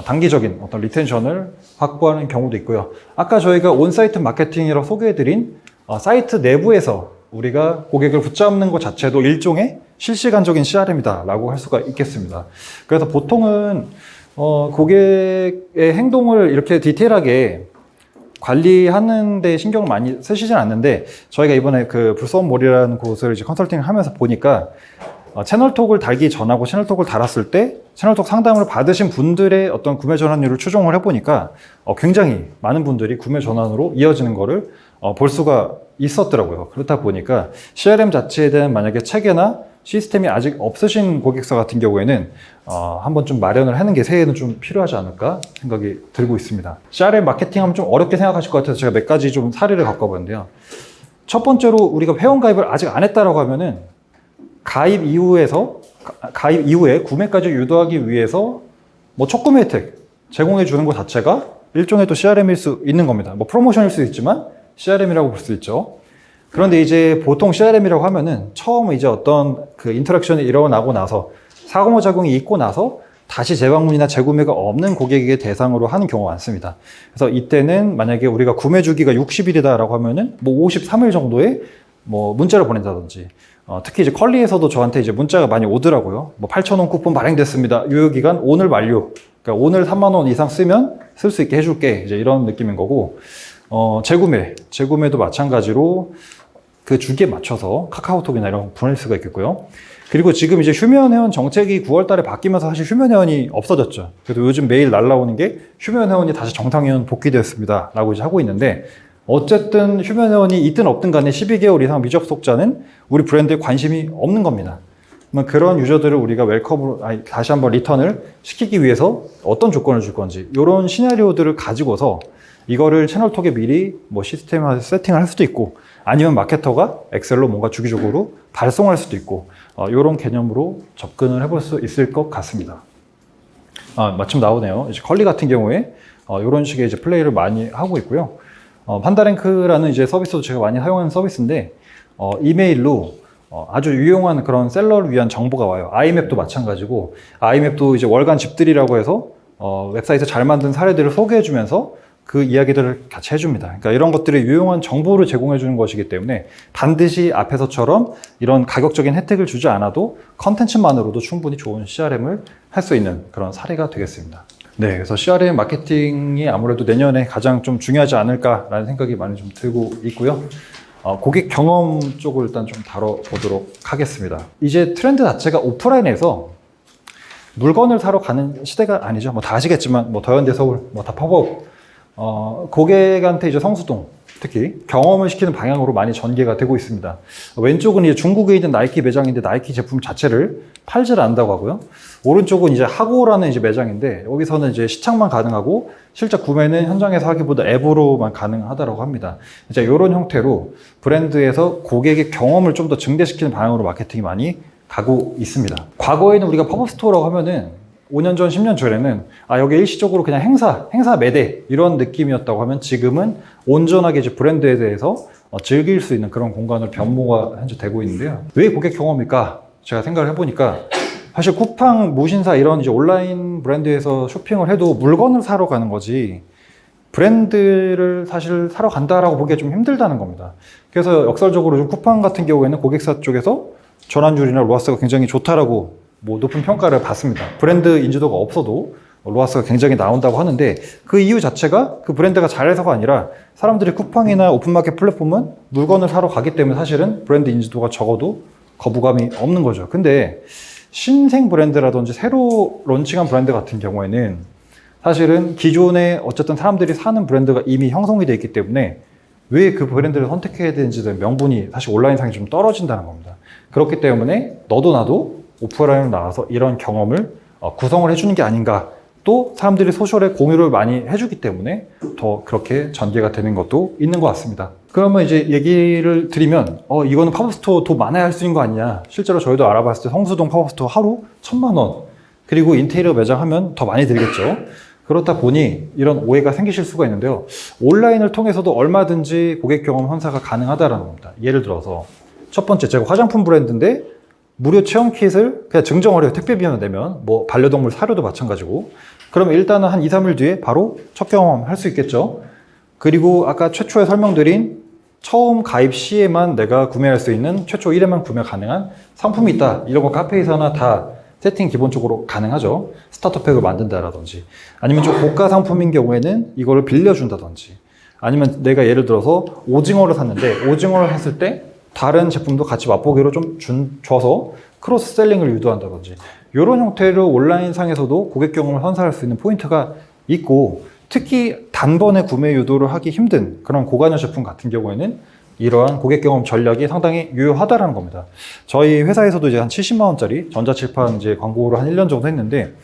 단기적인 어떤 리텐션을 확보하는 경우도 있고요. 아까 저희가 온사이트 마케팅이라고 소개해드린 사이트 내부에서 우리가 고객을 붙잡는 것 자체도 일종의 실시간적인 CRM이다라고 할 수가 있겠습니다. 그래서 보통은 고객의 행동을 이렇게 디테일하게 관리하는 데 신경을 많이 쓰시진 않는데 저희가 이번에 그 불서원몰이라는 곳을 이제 컨설팅을 하면서 보니까 채널톡을 달기 전하고 채널톡을 달았을 때 채널톡 상담을 받으신 분들의 어떤 구매 전환율을 추정을 해보니까 굉장히 많은 분들이 구매 전환으로 이어지는 거를 볼 수가 있었더라고요. 그렇다 보니까 CRM 자체에 대한 만약에 체계나 시스템이 아직 없으신 고객사 같은 경우에는 한번 좀 마련을 하는 게 새해에는 좀 필요하지 않을까 생각이 들고 있습니다. CRM 마케팅 하면 좀 어렵게 생각하실 것 같아서 제가 몇 가지 좀 사례를 갖고 와봤는데요. 첫 번째로 우리가 회원 가입을 아직 안 했다라고 하면은 가입 이후에 구매까지 유도하기 위해서 뭐 첫 구매 혜택 제공해 주는 것 자체가 일종의 또 CRM일 수 있는 겁니다. 뭐 프로모션일 수 있지만 CRM이라고 볼 수 있죠. 그런데 이제 보통 CRM이라고 하면은 처음 이제 어떤 그 인터랙션이 일어나고 나서 상호작용이 있고 나서 다시 재방문이나 재구매가 없는 고객에게 대상으로 하는 경우가 많습니다. 그래서 이때는 만약에 우리가 구매 주기가 60일이다라고 하면은 뭐 53일 정도에 뭐 문자를 보낸다든지, 특히 이제 컬리에서도 저한테 이제 문자가 많이 오더라고요. 뭐 8,000원 쿠폰 발행됐습니다. 유효기간 오늘 만료. 그러니까 오늘 3만 원 이상 쓰면 쓸 수 있게 해줄게. 이제 이런 느낌인 거고, 재구매도 마찬가지로 그 주기에 맞춰서 카카오톡이나 이런 거 보낼 수가 있겠고요. 그리고 지금 이제 휴면 회원 정책이 9월 달에 바뀌면서 사실 휴면 회원이 없어졌죠. 그래도 요즘 매일 날라오는 게 휴면 회원이 다시 정상 회원 복귀되었습니다 라고 이제 하고 있는데, 어쨌든 휴면 회원이 있든 없든 간에 12개월 이상 미접속자는 우리 브랜드에 관심이 없는 겁니다. 그런 유저들을 우리가 웰컴으로, 다시 한번 리턴을 시키기 위해서 어떤 조건을 줄 건지, 이런 시나리오들을 가지고서 이거를 채널톡에 미리 뭐 시스템에 세팅을 할 수도 있고, 아니면 마케터가 엑셀로 뭔가 주기적으로 발송할 수도 있고, 이런 개념으로 접근을 해볼 수 있을 것 같습니다. 마침 나오네요. 이제 컬리 같은 경우에 이런 식의 이제 플레이를 많이 하고 있고요. 판다랭크라는 이제 서비스도 제가 많이 사용하는 서비스인데, 이메일로 아주 유용한 그런 셀러를 위한 정보가 와요. 아이맵도 마찬가지고, 아이맵도 이제 월간 집들이라고 해서 웹사이트 잘 만든 사례들을 소개해주면서 그 이야기들을 같이 해줍니다. 그러니까 이런 것들이 유용한 정보를 제공해주는 것이기 때문에 반드시 앞에서처럼 이런 가격적인 혜택을 주지 않아도 컨텐츠만으로도 충분히 좋은 CRM을 할 수 있는 그런 사례가 되겠습니다. 네, 그래서 CRM 마케팅이 아무래도 내년에 가장 좀 중요하지 않을까라는 생각이 많이 좀 들고 있고요. 고객 경험 쪽을 일단 좀 다뤄보도록 하겠습니다. 이제 트렌드 자체가 오프라인에서 물건을 사러 가는 시대가 아니죠. 뭐 다 아시겠지만, 뭐 더현대 서울, 뭐 다 팝업, 고객한테 이제 성수동, 특히 경험을 시키는 방향으로 많이 전개가 되고 있습니다. 왼쪽은 이제 중국에 있는 나이키 매장인데 나이키 제품 자체를 팔질 않는다고 하고요. 오른쪽은 이제 하고라는 이제 매장인데 여기서는 이제 시착만 가능하고 실제 구매는 현장에서 하기보다 앱으로만 가능하다고 합니다. 이제 이런 형태로 브랜드에서 고객의 경험을 좀 더 증대시키는 방향으로 마케팅이 많이 가고 있습니다. 과거에는 우리가 팝업 스토어라고 하면은 5년 전, 10년 전에는 여기 일시적으로 그냥 행사 매대 이런 느낌이었다고 하면, 지금은 온전하게 이제 브랜드에 대해서 즐길 수 있는 그런 공간으로 변모가 현재 되고 있는데요. 왜 고객 경험일까? 제가 생각을 해보니까 사실 쿠팡, 무신사 이런 이제 온라인 브랜드에서 쇼핑을 해도 물건을 사러 가는 거지 브랜드를 사실 사러 간다라고 보기가 좀 힘들다는 겁니다. 그래서 역설적으로 좀 쿠팡 같은 경우에는 고객사 쪽에서 전환율이나 로아스가 굉장히 좋다라고 뭐 높은 평가를 받습니다. 브랜드 인지도가 없어도 로아스가 굉장히 나온다고 하는데, 그 이유 자체가 그 브랜드가 잘해서가 아니라 사람들이 쿠팡이나 오픈마켓 플랫폼은 물건을 사러 가기 때문에 사실은 브랜드 인지도가 적어도 거부감이 없는 거죠. 근데 신생 브랜드라든지 새로 론칭한 브랜드 같은 경우에는 사실은 기존에 어쨌든 사람들이 사는 브랜드가 이미 형성이 되어 있기 때문에 왜 그 브랜드를 선택해야 되는지 는 명분이 사실 온라인상에 좀 떨어진다는 겁니다. 그렇기 때문에 너도 나도 오프라인으로 나가서 이런 경험을 구성을 해주는 게 아닌가. 또 사람들이 소셜에 공유를 많이 해주기 때문에 더 그렇게 전개가 되는 것도 있는 것 같습니다. 그러면 이제 얘기를 드리면 이거는 팝업스토어 더 많아야 할 수 있는 거 아니냐. 실제로 저희도 알아봤을 때 성수동 팝업스토어 하루 1,000만 원, 그리고 인테리어 매장 하면 더 많이 들겠죠. 그렇다 보니 이런 오해가 생기실 수가 있는데요. 온라인을 통해서도 얼마든지 고객 경험 환사가 가능하다는 겁니다. 예를 들어서 첫 번째, 제가 화장품 브랜드인데 무료 체험 킷을 그냥 증정을 해요. 택배비만 내면. 뭐 반려동물 사료도 마찬가지고. 그러면 일단은 한 2, 3일 뒤에 바로 첫 경험 할 수 있겠죠. 그리고 아까 최초에 설명드린 처음 가입 시에만 내가 구매할 수 있는 최초 1회만 구매 가능한 상품이 있다. 이런 거 카페에서나 다 세팅 기본적으로 가능하죠. 스타터팩을 만든다라든지, 아니면 좀 고가 상품인 경우에는 이거를 빌려준다든지, 아니면 내가 예를 들어서 오징어를 샀는데 오징어를 샀을 때 다른 제품도 같이 맛보기로 좀 줘서 크로스셀링을 유도한다든지, 이런 형태로 온라인상에서도 고객 경험을 선사할 수 있는 포인트가 있고, 특히 단번에 구매 유도를 하기 힘든 그런 고관여 제품 같은 경우에는 이러한 고객 경험 전략이 상당히 유효하다는 겁니다. 저희 회사에서도 이제 한 70만 원짜리 전자칠판 이제 광고를 한 1년 정도 했는데,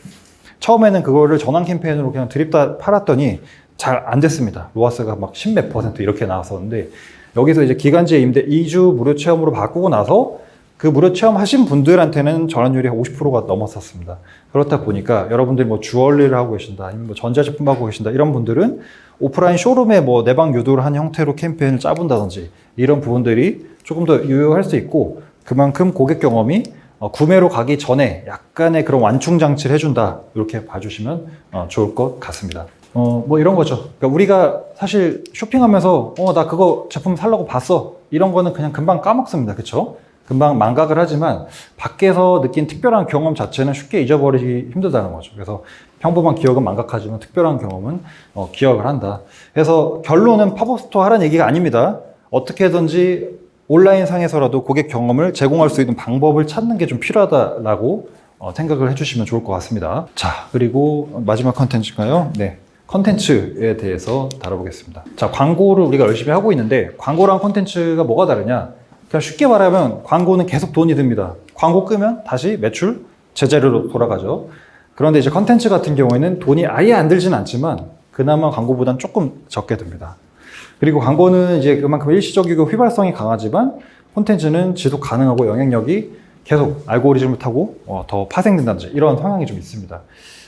처음에는 그거를 전환 캠페인으로 그냥 드립다 팔았더니 잘 안 됐습니다. 로아스가 막 10몇 % 이렇게 나왔었는데, 여기서 이제 기간제 임대 2주 무료 체험으로 바꾸고 나서 그 무료 체험 하신 분들한테는 전환율이 50%가 넘었었습니다. 그렇다 보니까 여러분들이 뭐 주얼리를 하고 계신다, 아니면 뭐 전자제품 하고 계신다, 이런 분들은 오프라인 쇼룸에 뭐 내방 유도를 한 형태로 캠페인을 짜본다든지, 이런 부분들이 조금 더 유효할 수 있고, 그만큼 고객 경험이 구매로 가기 전에 약간의 그런 완충 장치를 해준다. 이렇게 봐주시면 좋을 것 같습니다. 뭐 이런 거죠. 그러니까 우리가 사실 쇼핑하면서 나 그거 제품 살려고 봤어. 이런 거는 그냥 금방 까먹습니다. 그쵸? 금방 망각을 하지만 밖에서 느낀 특별한 경험 자체는 쉽게 잊어버리기 힘들다는 거죠. 그래서 평범한 기억은 망각하지만 특별한 경험은 기억을 한다. 그래서 결론은 팝업 스토어 하라는 얘기가 아닙니다. 어떻게든지 온라인 상에서라도 고객 경험을 제공할 수 있는 방법을 찾는 게 좀 필요하다라고 생각을 해주시면 좋을 것 같습니다. 자, 그리고 마지막 컨텐츠인가요? 네. 컨텐츠에 대해서 다뤄보겠습니다. 자, 광고를 우리가 열심히 하고 있는데 광고랑 컨텐츠가 뭐가 다르냐? 그냥 쉽게 말하면 광고는 계속 돈이 듭니다. 광고 끄면 다시 매출, 제자리로 돌아가죠. 그런데 이제 컨텐츠 같은 경우에는 돈이 아예 안 들진 않지만 그나마 광고보단 조금 적게 듭니다. 그리고 광고는 이제 그만큼 일시적이고 휘발성이 강하지만 콘텐츠는 지속 가능하고 영향력이 계속 알고리즘을 타고 더 파생된다든지 이런 성향이 좀 있습니다.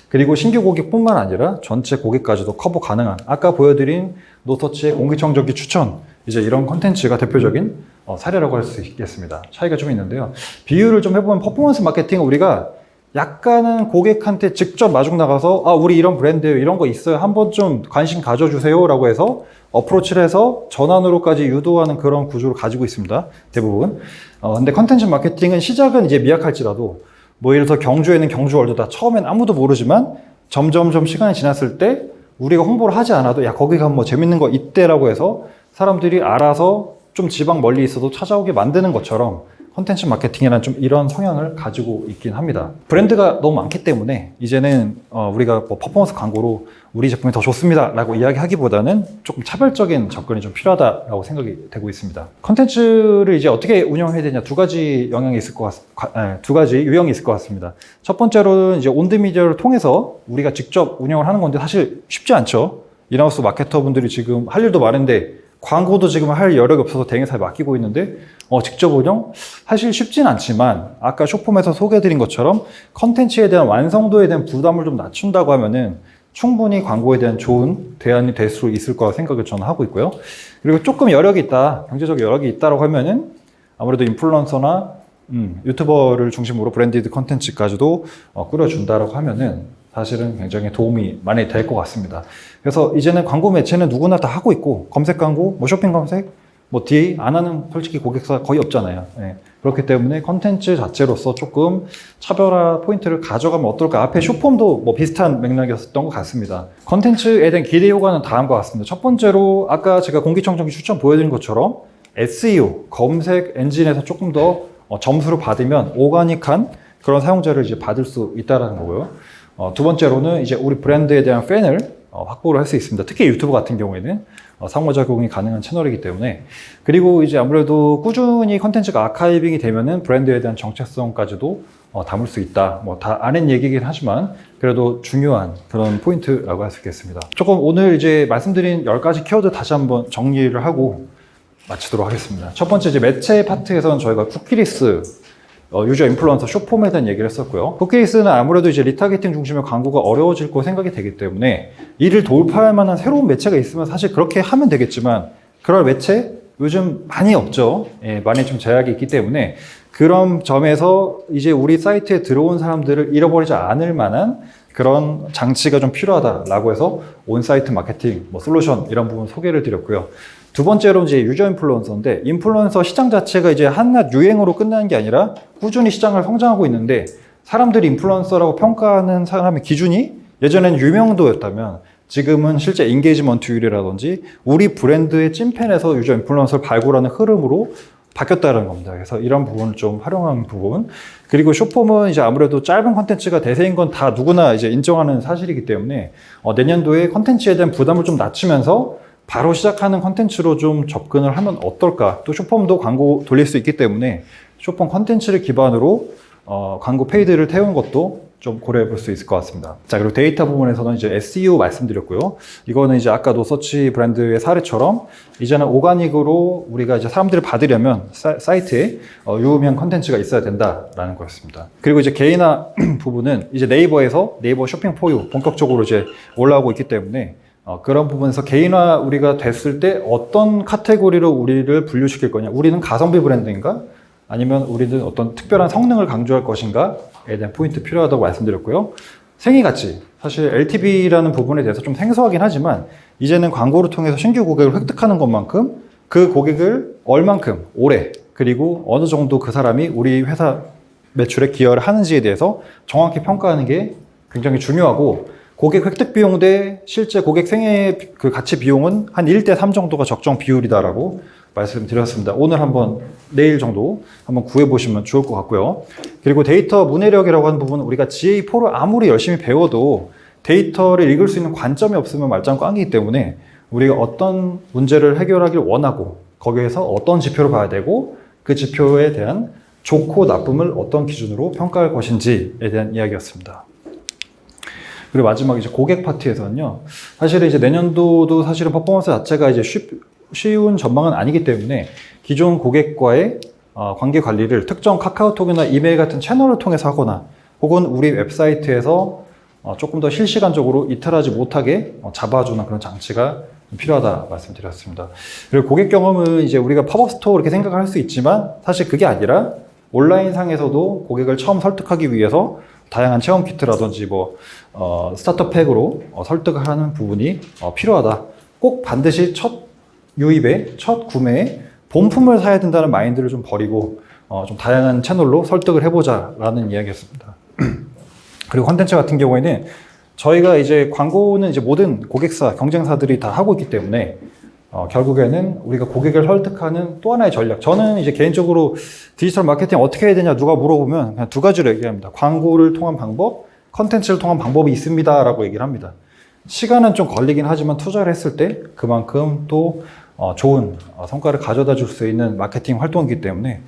그리고 신규 고객뿐만 아니라 전체 고객까지도 커버 가능한 아까 보여드린 노서치의 공기청정기 추천 이제 이런 콘텐츠가 대표적인 사례라고 할 수 있겠습니다. 차이가 좀 있는데요. 비유를 좀 해보면 퍼포먼스 마케팅은 우리가 약간은 고객한테 직접 마중 나가서 우리 이런 브랜드예요. 이런 거 있어요. 한번 좀 관심 가져주세요. 라고 해서 어프로치를 해서 전환으로까지 유도하는 그런 구조를 가지고 있습니다. 대부분. 근데 컨텐츠 마케팅은 시작은 이제 미약할지라도 뭐 예를 들어서 경주에는 경주월드다. 처음엔 아무도 모르지만 점점점 시간이 지났을 때 우리가 홍보를 하지 않아도 야 거기 가면 뭐 재밌는 거 있대라고 해서 사람들이 알아서 좀 지방 멀리 있어도 찾아오게 만드는 것처럼 컨텐츠 마케팅이란 좀 이런 성향을 가지고 있긴 합니다. 브랜드가 너무 많기 때문에 이제는 우리가 뭐 퍼포먼스 광고로 우리 제품이 더 좋습니다 라고 이야기하기보다는 조금 차별적인 접근이 좀 필요하다고 생각이 되고 있습니다. 컨텐츠를 이제 어떻게 운영해야 되냐 두 가지 영향이 있을 것 두 가지 유형이 있을 것 같습니다. 첫 번째로는 이제 온드미디어를 통해서 우리가 직접 운영을 하는 건데 사실 쉽지 않죠. 인하우스 마케터 분들이 지금 할 일도 많은데 광고도 지금 할 여력이 없어서 대행사에 맡기고 있는데 직접 운영? 사실 쉽진 않지만 아까 쇼폼에서 소개해드린 것처럼 컨텐츠에 대한 완성도에 대한 부담을 좀 낮춘다고 하면은 충분히 광고에 대한 좋은 대안이 될 수 있을 거라 생각을 저는 하고 있고요. 그리고 조금 여력이 있다, 경제적 여력이 있다라고 하면은 아무래도 인플루언서나 유튜버를 중심으로 브랜디드 컨텐츠까지도 꾸려준다라고 하면은 사실은 굉장히 도움이 많이 될 것 같습니다. 그래서 이제는 광고 매체는 누구나 다 하고 있고 검색 광고, 뭐 쇼핑 검색, 뭐 DA 안 하는 솔직히 고객사 거의 없잖아요. 네. 그렇기 때문에 컨텐츠 자체로서 조금 차별화 포인트를 가져가면 어떨까. 앞에 쇼폼도 뭐 비슷한 맥락이었던 것 같습니다. 컨텐츠에 대한 기대 효과는 다음과 같습니다. 첫 번째로 아까 제가 공기청정기 추천 보여드린 것처럼 SEO, 검색 엔진에서 조금 더 점수를 받으면 오가닉한 그런 사용자를 이제 받을 수 있다는 거고요. 두 번째로는 이제 우리 브랜드에 대한 팬을 확보를 할 수 있습니다. 특히 유튜브 같은 경우에는 상호작용이 가능한 채널이기 때문에 그리고 이제 아무래도 꾸준히 컨텐츠가 아카이빙이 되면은 브랜드에 대한 정체성까지도 담을 수 있다. 뭐 다 아는 얘기긴 하지만 그래도 중요한 그런 포인트라고 할 수 있겠습니다. 조금 오늘 이제 말씀드린 10가지 키워드 다시 한번 정리를 하고 마치도록 하겠습니다. 첫 번째 이제 매체 파트에서는 저희가 쿠키리스 유저 인플루언서 쇼폼에 대한 얘기를 했었고요. 쿠키리스는 아무래도 이제 리타게팅 중심의 광고가 어려워질 거 생각이 되기 때문에 이를 돌파할 만한 새로운 매체가 있으면 사실 그렇게 하면 되겠지만 그럴 매체 요즘 많이 없죠. 예, 많이 좀 제약이 있기 때문에 그런 점에서 이제 우리 사이트에 들어온 사람들을 잃어버리지 않을 만한 그런 장치가 좀 필요하다라고 해서 온사이트 마케팅, 뭐 솔루션 이런 부분 소개를 드렸고요. 두 번째로 이제 유저 인플루언서인데 인플루언서 시장 자체가 이제 한낱 유행으로 끝나는 게 아니라 꾸준히 시장을 성장하고 있는데 사람들이 인플루언서라고 평가하는 사람의 기준이 예전에는 유명도였다면 지금은 실제 인게이지먼트율이라든지 우리 브랜드의 찐팬에서 유저 인플루언서를 발굴하는 흐름으로 바뀌었다는 겁니다. 그래서 이런 부분을 좀 활용한 부분. 그리고 쇼폼은 이제 아무래도 짧은 컨텐츠가 대세인 건 다 누구나 이제 인정하는 사실이기 때문에 내년도에 컨텐츠에 대한 부담을 좀 낮추면서 바로 시작하는 컨텐츠로 좀 접근을 하면 어떨까. 또 쇼폼도 광고 돌릴 수 있기 때문에 쇼폼 컨텐츠를 기반으로 광고 페이드를 태운 것도 좀 고려해 볼 수 있을 것 같습니다. 자, 그리고 데이터 부분에서는 이제 SEO 말씀드렸고요. 이거는 이제 아까 노서치 브랜드의 사례처럼 이제는 오가닉으로 우리가 이제 사람들을 받으려면 사이트에 유의미한 컨텐츠가 있어야 된다라는 거였습니다. 그리고 이제 개인화 부분은 이제 네이버에서 네이버 쇼핑 포유 본격적으로 이제 올라오고 있기 때문에 그런 부분에서 개인화 우리가 됐을 때 어떤 카테고리로 우리를 분류시킬 거냐. 우리는 가성비 브랜드인가? 아니면 우리는 어떤 특별한 성능을 강조할 것인가에 대한 포인트 필요하다고 말씀드렸고요. 생애가치, 사실 LTV라는 부분에 대해서 좀 생소하긴 하지만 이제는 광고를 통해서 신규 고객을 획득하는 것만큼 그 고객을 얼만큼 오래 그리고 어느 정도 그 사람이 우리 회사 매출에 기여를 하는지에 대해서 정확히 평가하는 게 굉장히 중요하고, 고객 획득 비용 대 실제 고객 생애 그 가치 비용은 한 1대3 정도가 적정 비율이다라고 말씀드렸습니다. 오늘 내일 정도 한번 구해보시면 좋을 것 같고요. 그리고 데이터 문해력이라고 하는 부분은 우리가 GA4를 아무리 열심히 배워도 데이터를 읽을 수 있는 관점이 없으면 말짱 꽝이기 때문에 우리가 어떤 문제를 해결하길 원하고 거기에서 어떤 지표를 봐야 되고 그 지표에 대한 좋고 나쁨을 어떤 기준으로 평가할 것인지에 대한 이야기였습니다. 그리고 마지막 이제 고객 파트에서는요, 사실은 이제 내년도도 사실은 퍼포먼스 자체가 이제 쉬운 전망은 아니기 때문에 기존 고객과의 관계 관리를 특정 카카오톡이나 이메일 같은 채널을 통해서 하거나 혹은 우리 웹사이트에서 조금 더 실시간적으로 이탈하지 못하게 잡아주는 그런 장치가 필요하다 말씀드렸습니다. 그리고 고객 경험은 이제 우리가 팝업 스토어 이렇게 생각을 할 수 있지만 사실 그게 아니라 온라인 상에서도 고객을 처음 설득하기 위해서 다양한 체험 키트라든지 스타터 팩으로 설득을 하는 부분이 필요하다. 꼭 반드시 첫 유입에, 첫 구매에 본품을 사야 된다는 마인드를 좀 버리고 좀 다양한 채널로 설득을 해보자라는 이야기였습니다. 그리고 콘텐츠 같은 경우에는 저희가 이제 광고는 이제 모든 고객사, 경쟁사들이 다 하고 있기 때문에 결국에는 우리가 고객을 설득하는 또 하나의 전략. 저는 이제 개인적으로 디지털 마케팅 어떻게 해야 되냐 누가 물어보면 그냥 두 가지로 얘기합니다. 광고를 통한 방법, 컨텐츠를 통한 방법이 있습니다 라고 얘기를 합니다. 시간은 좀 걸리긴 하지만 투자를 했을 때 그만큼 또 좋은 성과를 가져다 줄 수 있는 마케팅 활동이기 때문에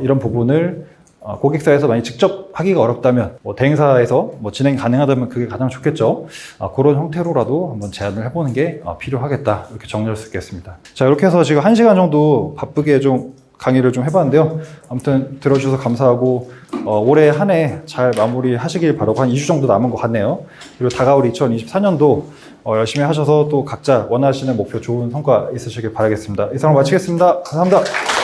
이런 부분을 고객사에서 만약 직접 하기가 어렵다면 대행사에서 진행이 가능하다면 그게 가장 좋겠죠. 그런 형태로라도 한번 제안을 해보는 게 필요하겠다, 이렇게 정리할 수 있겠습니다. 자, 이렇게 해서 지금 1시간 정도 바쁘게 좀 강의를 좀 해봤는데요. 아무튼 들어주셔서 감사하고 올해 한 해 잘 마무리 하시길 바라고, 한 2주 정도 남은 것 같네요. 그리고 다가올 2024년도 열심히 하셔서 또 각자 원하시는 목표 좋은 성과 있으시길 바라겠습니다. 이상으로 마치겠습니다. 감사합니다.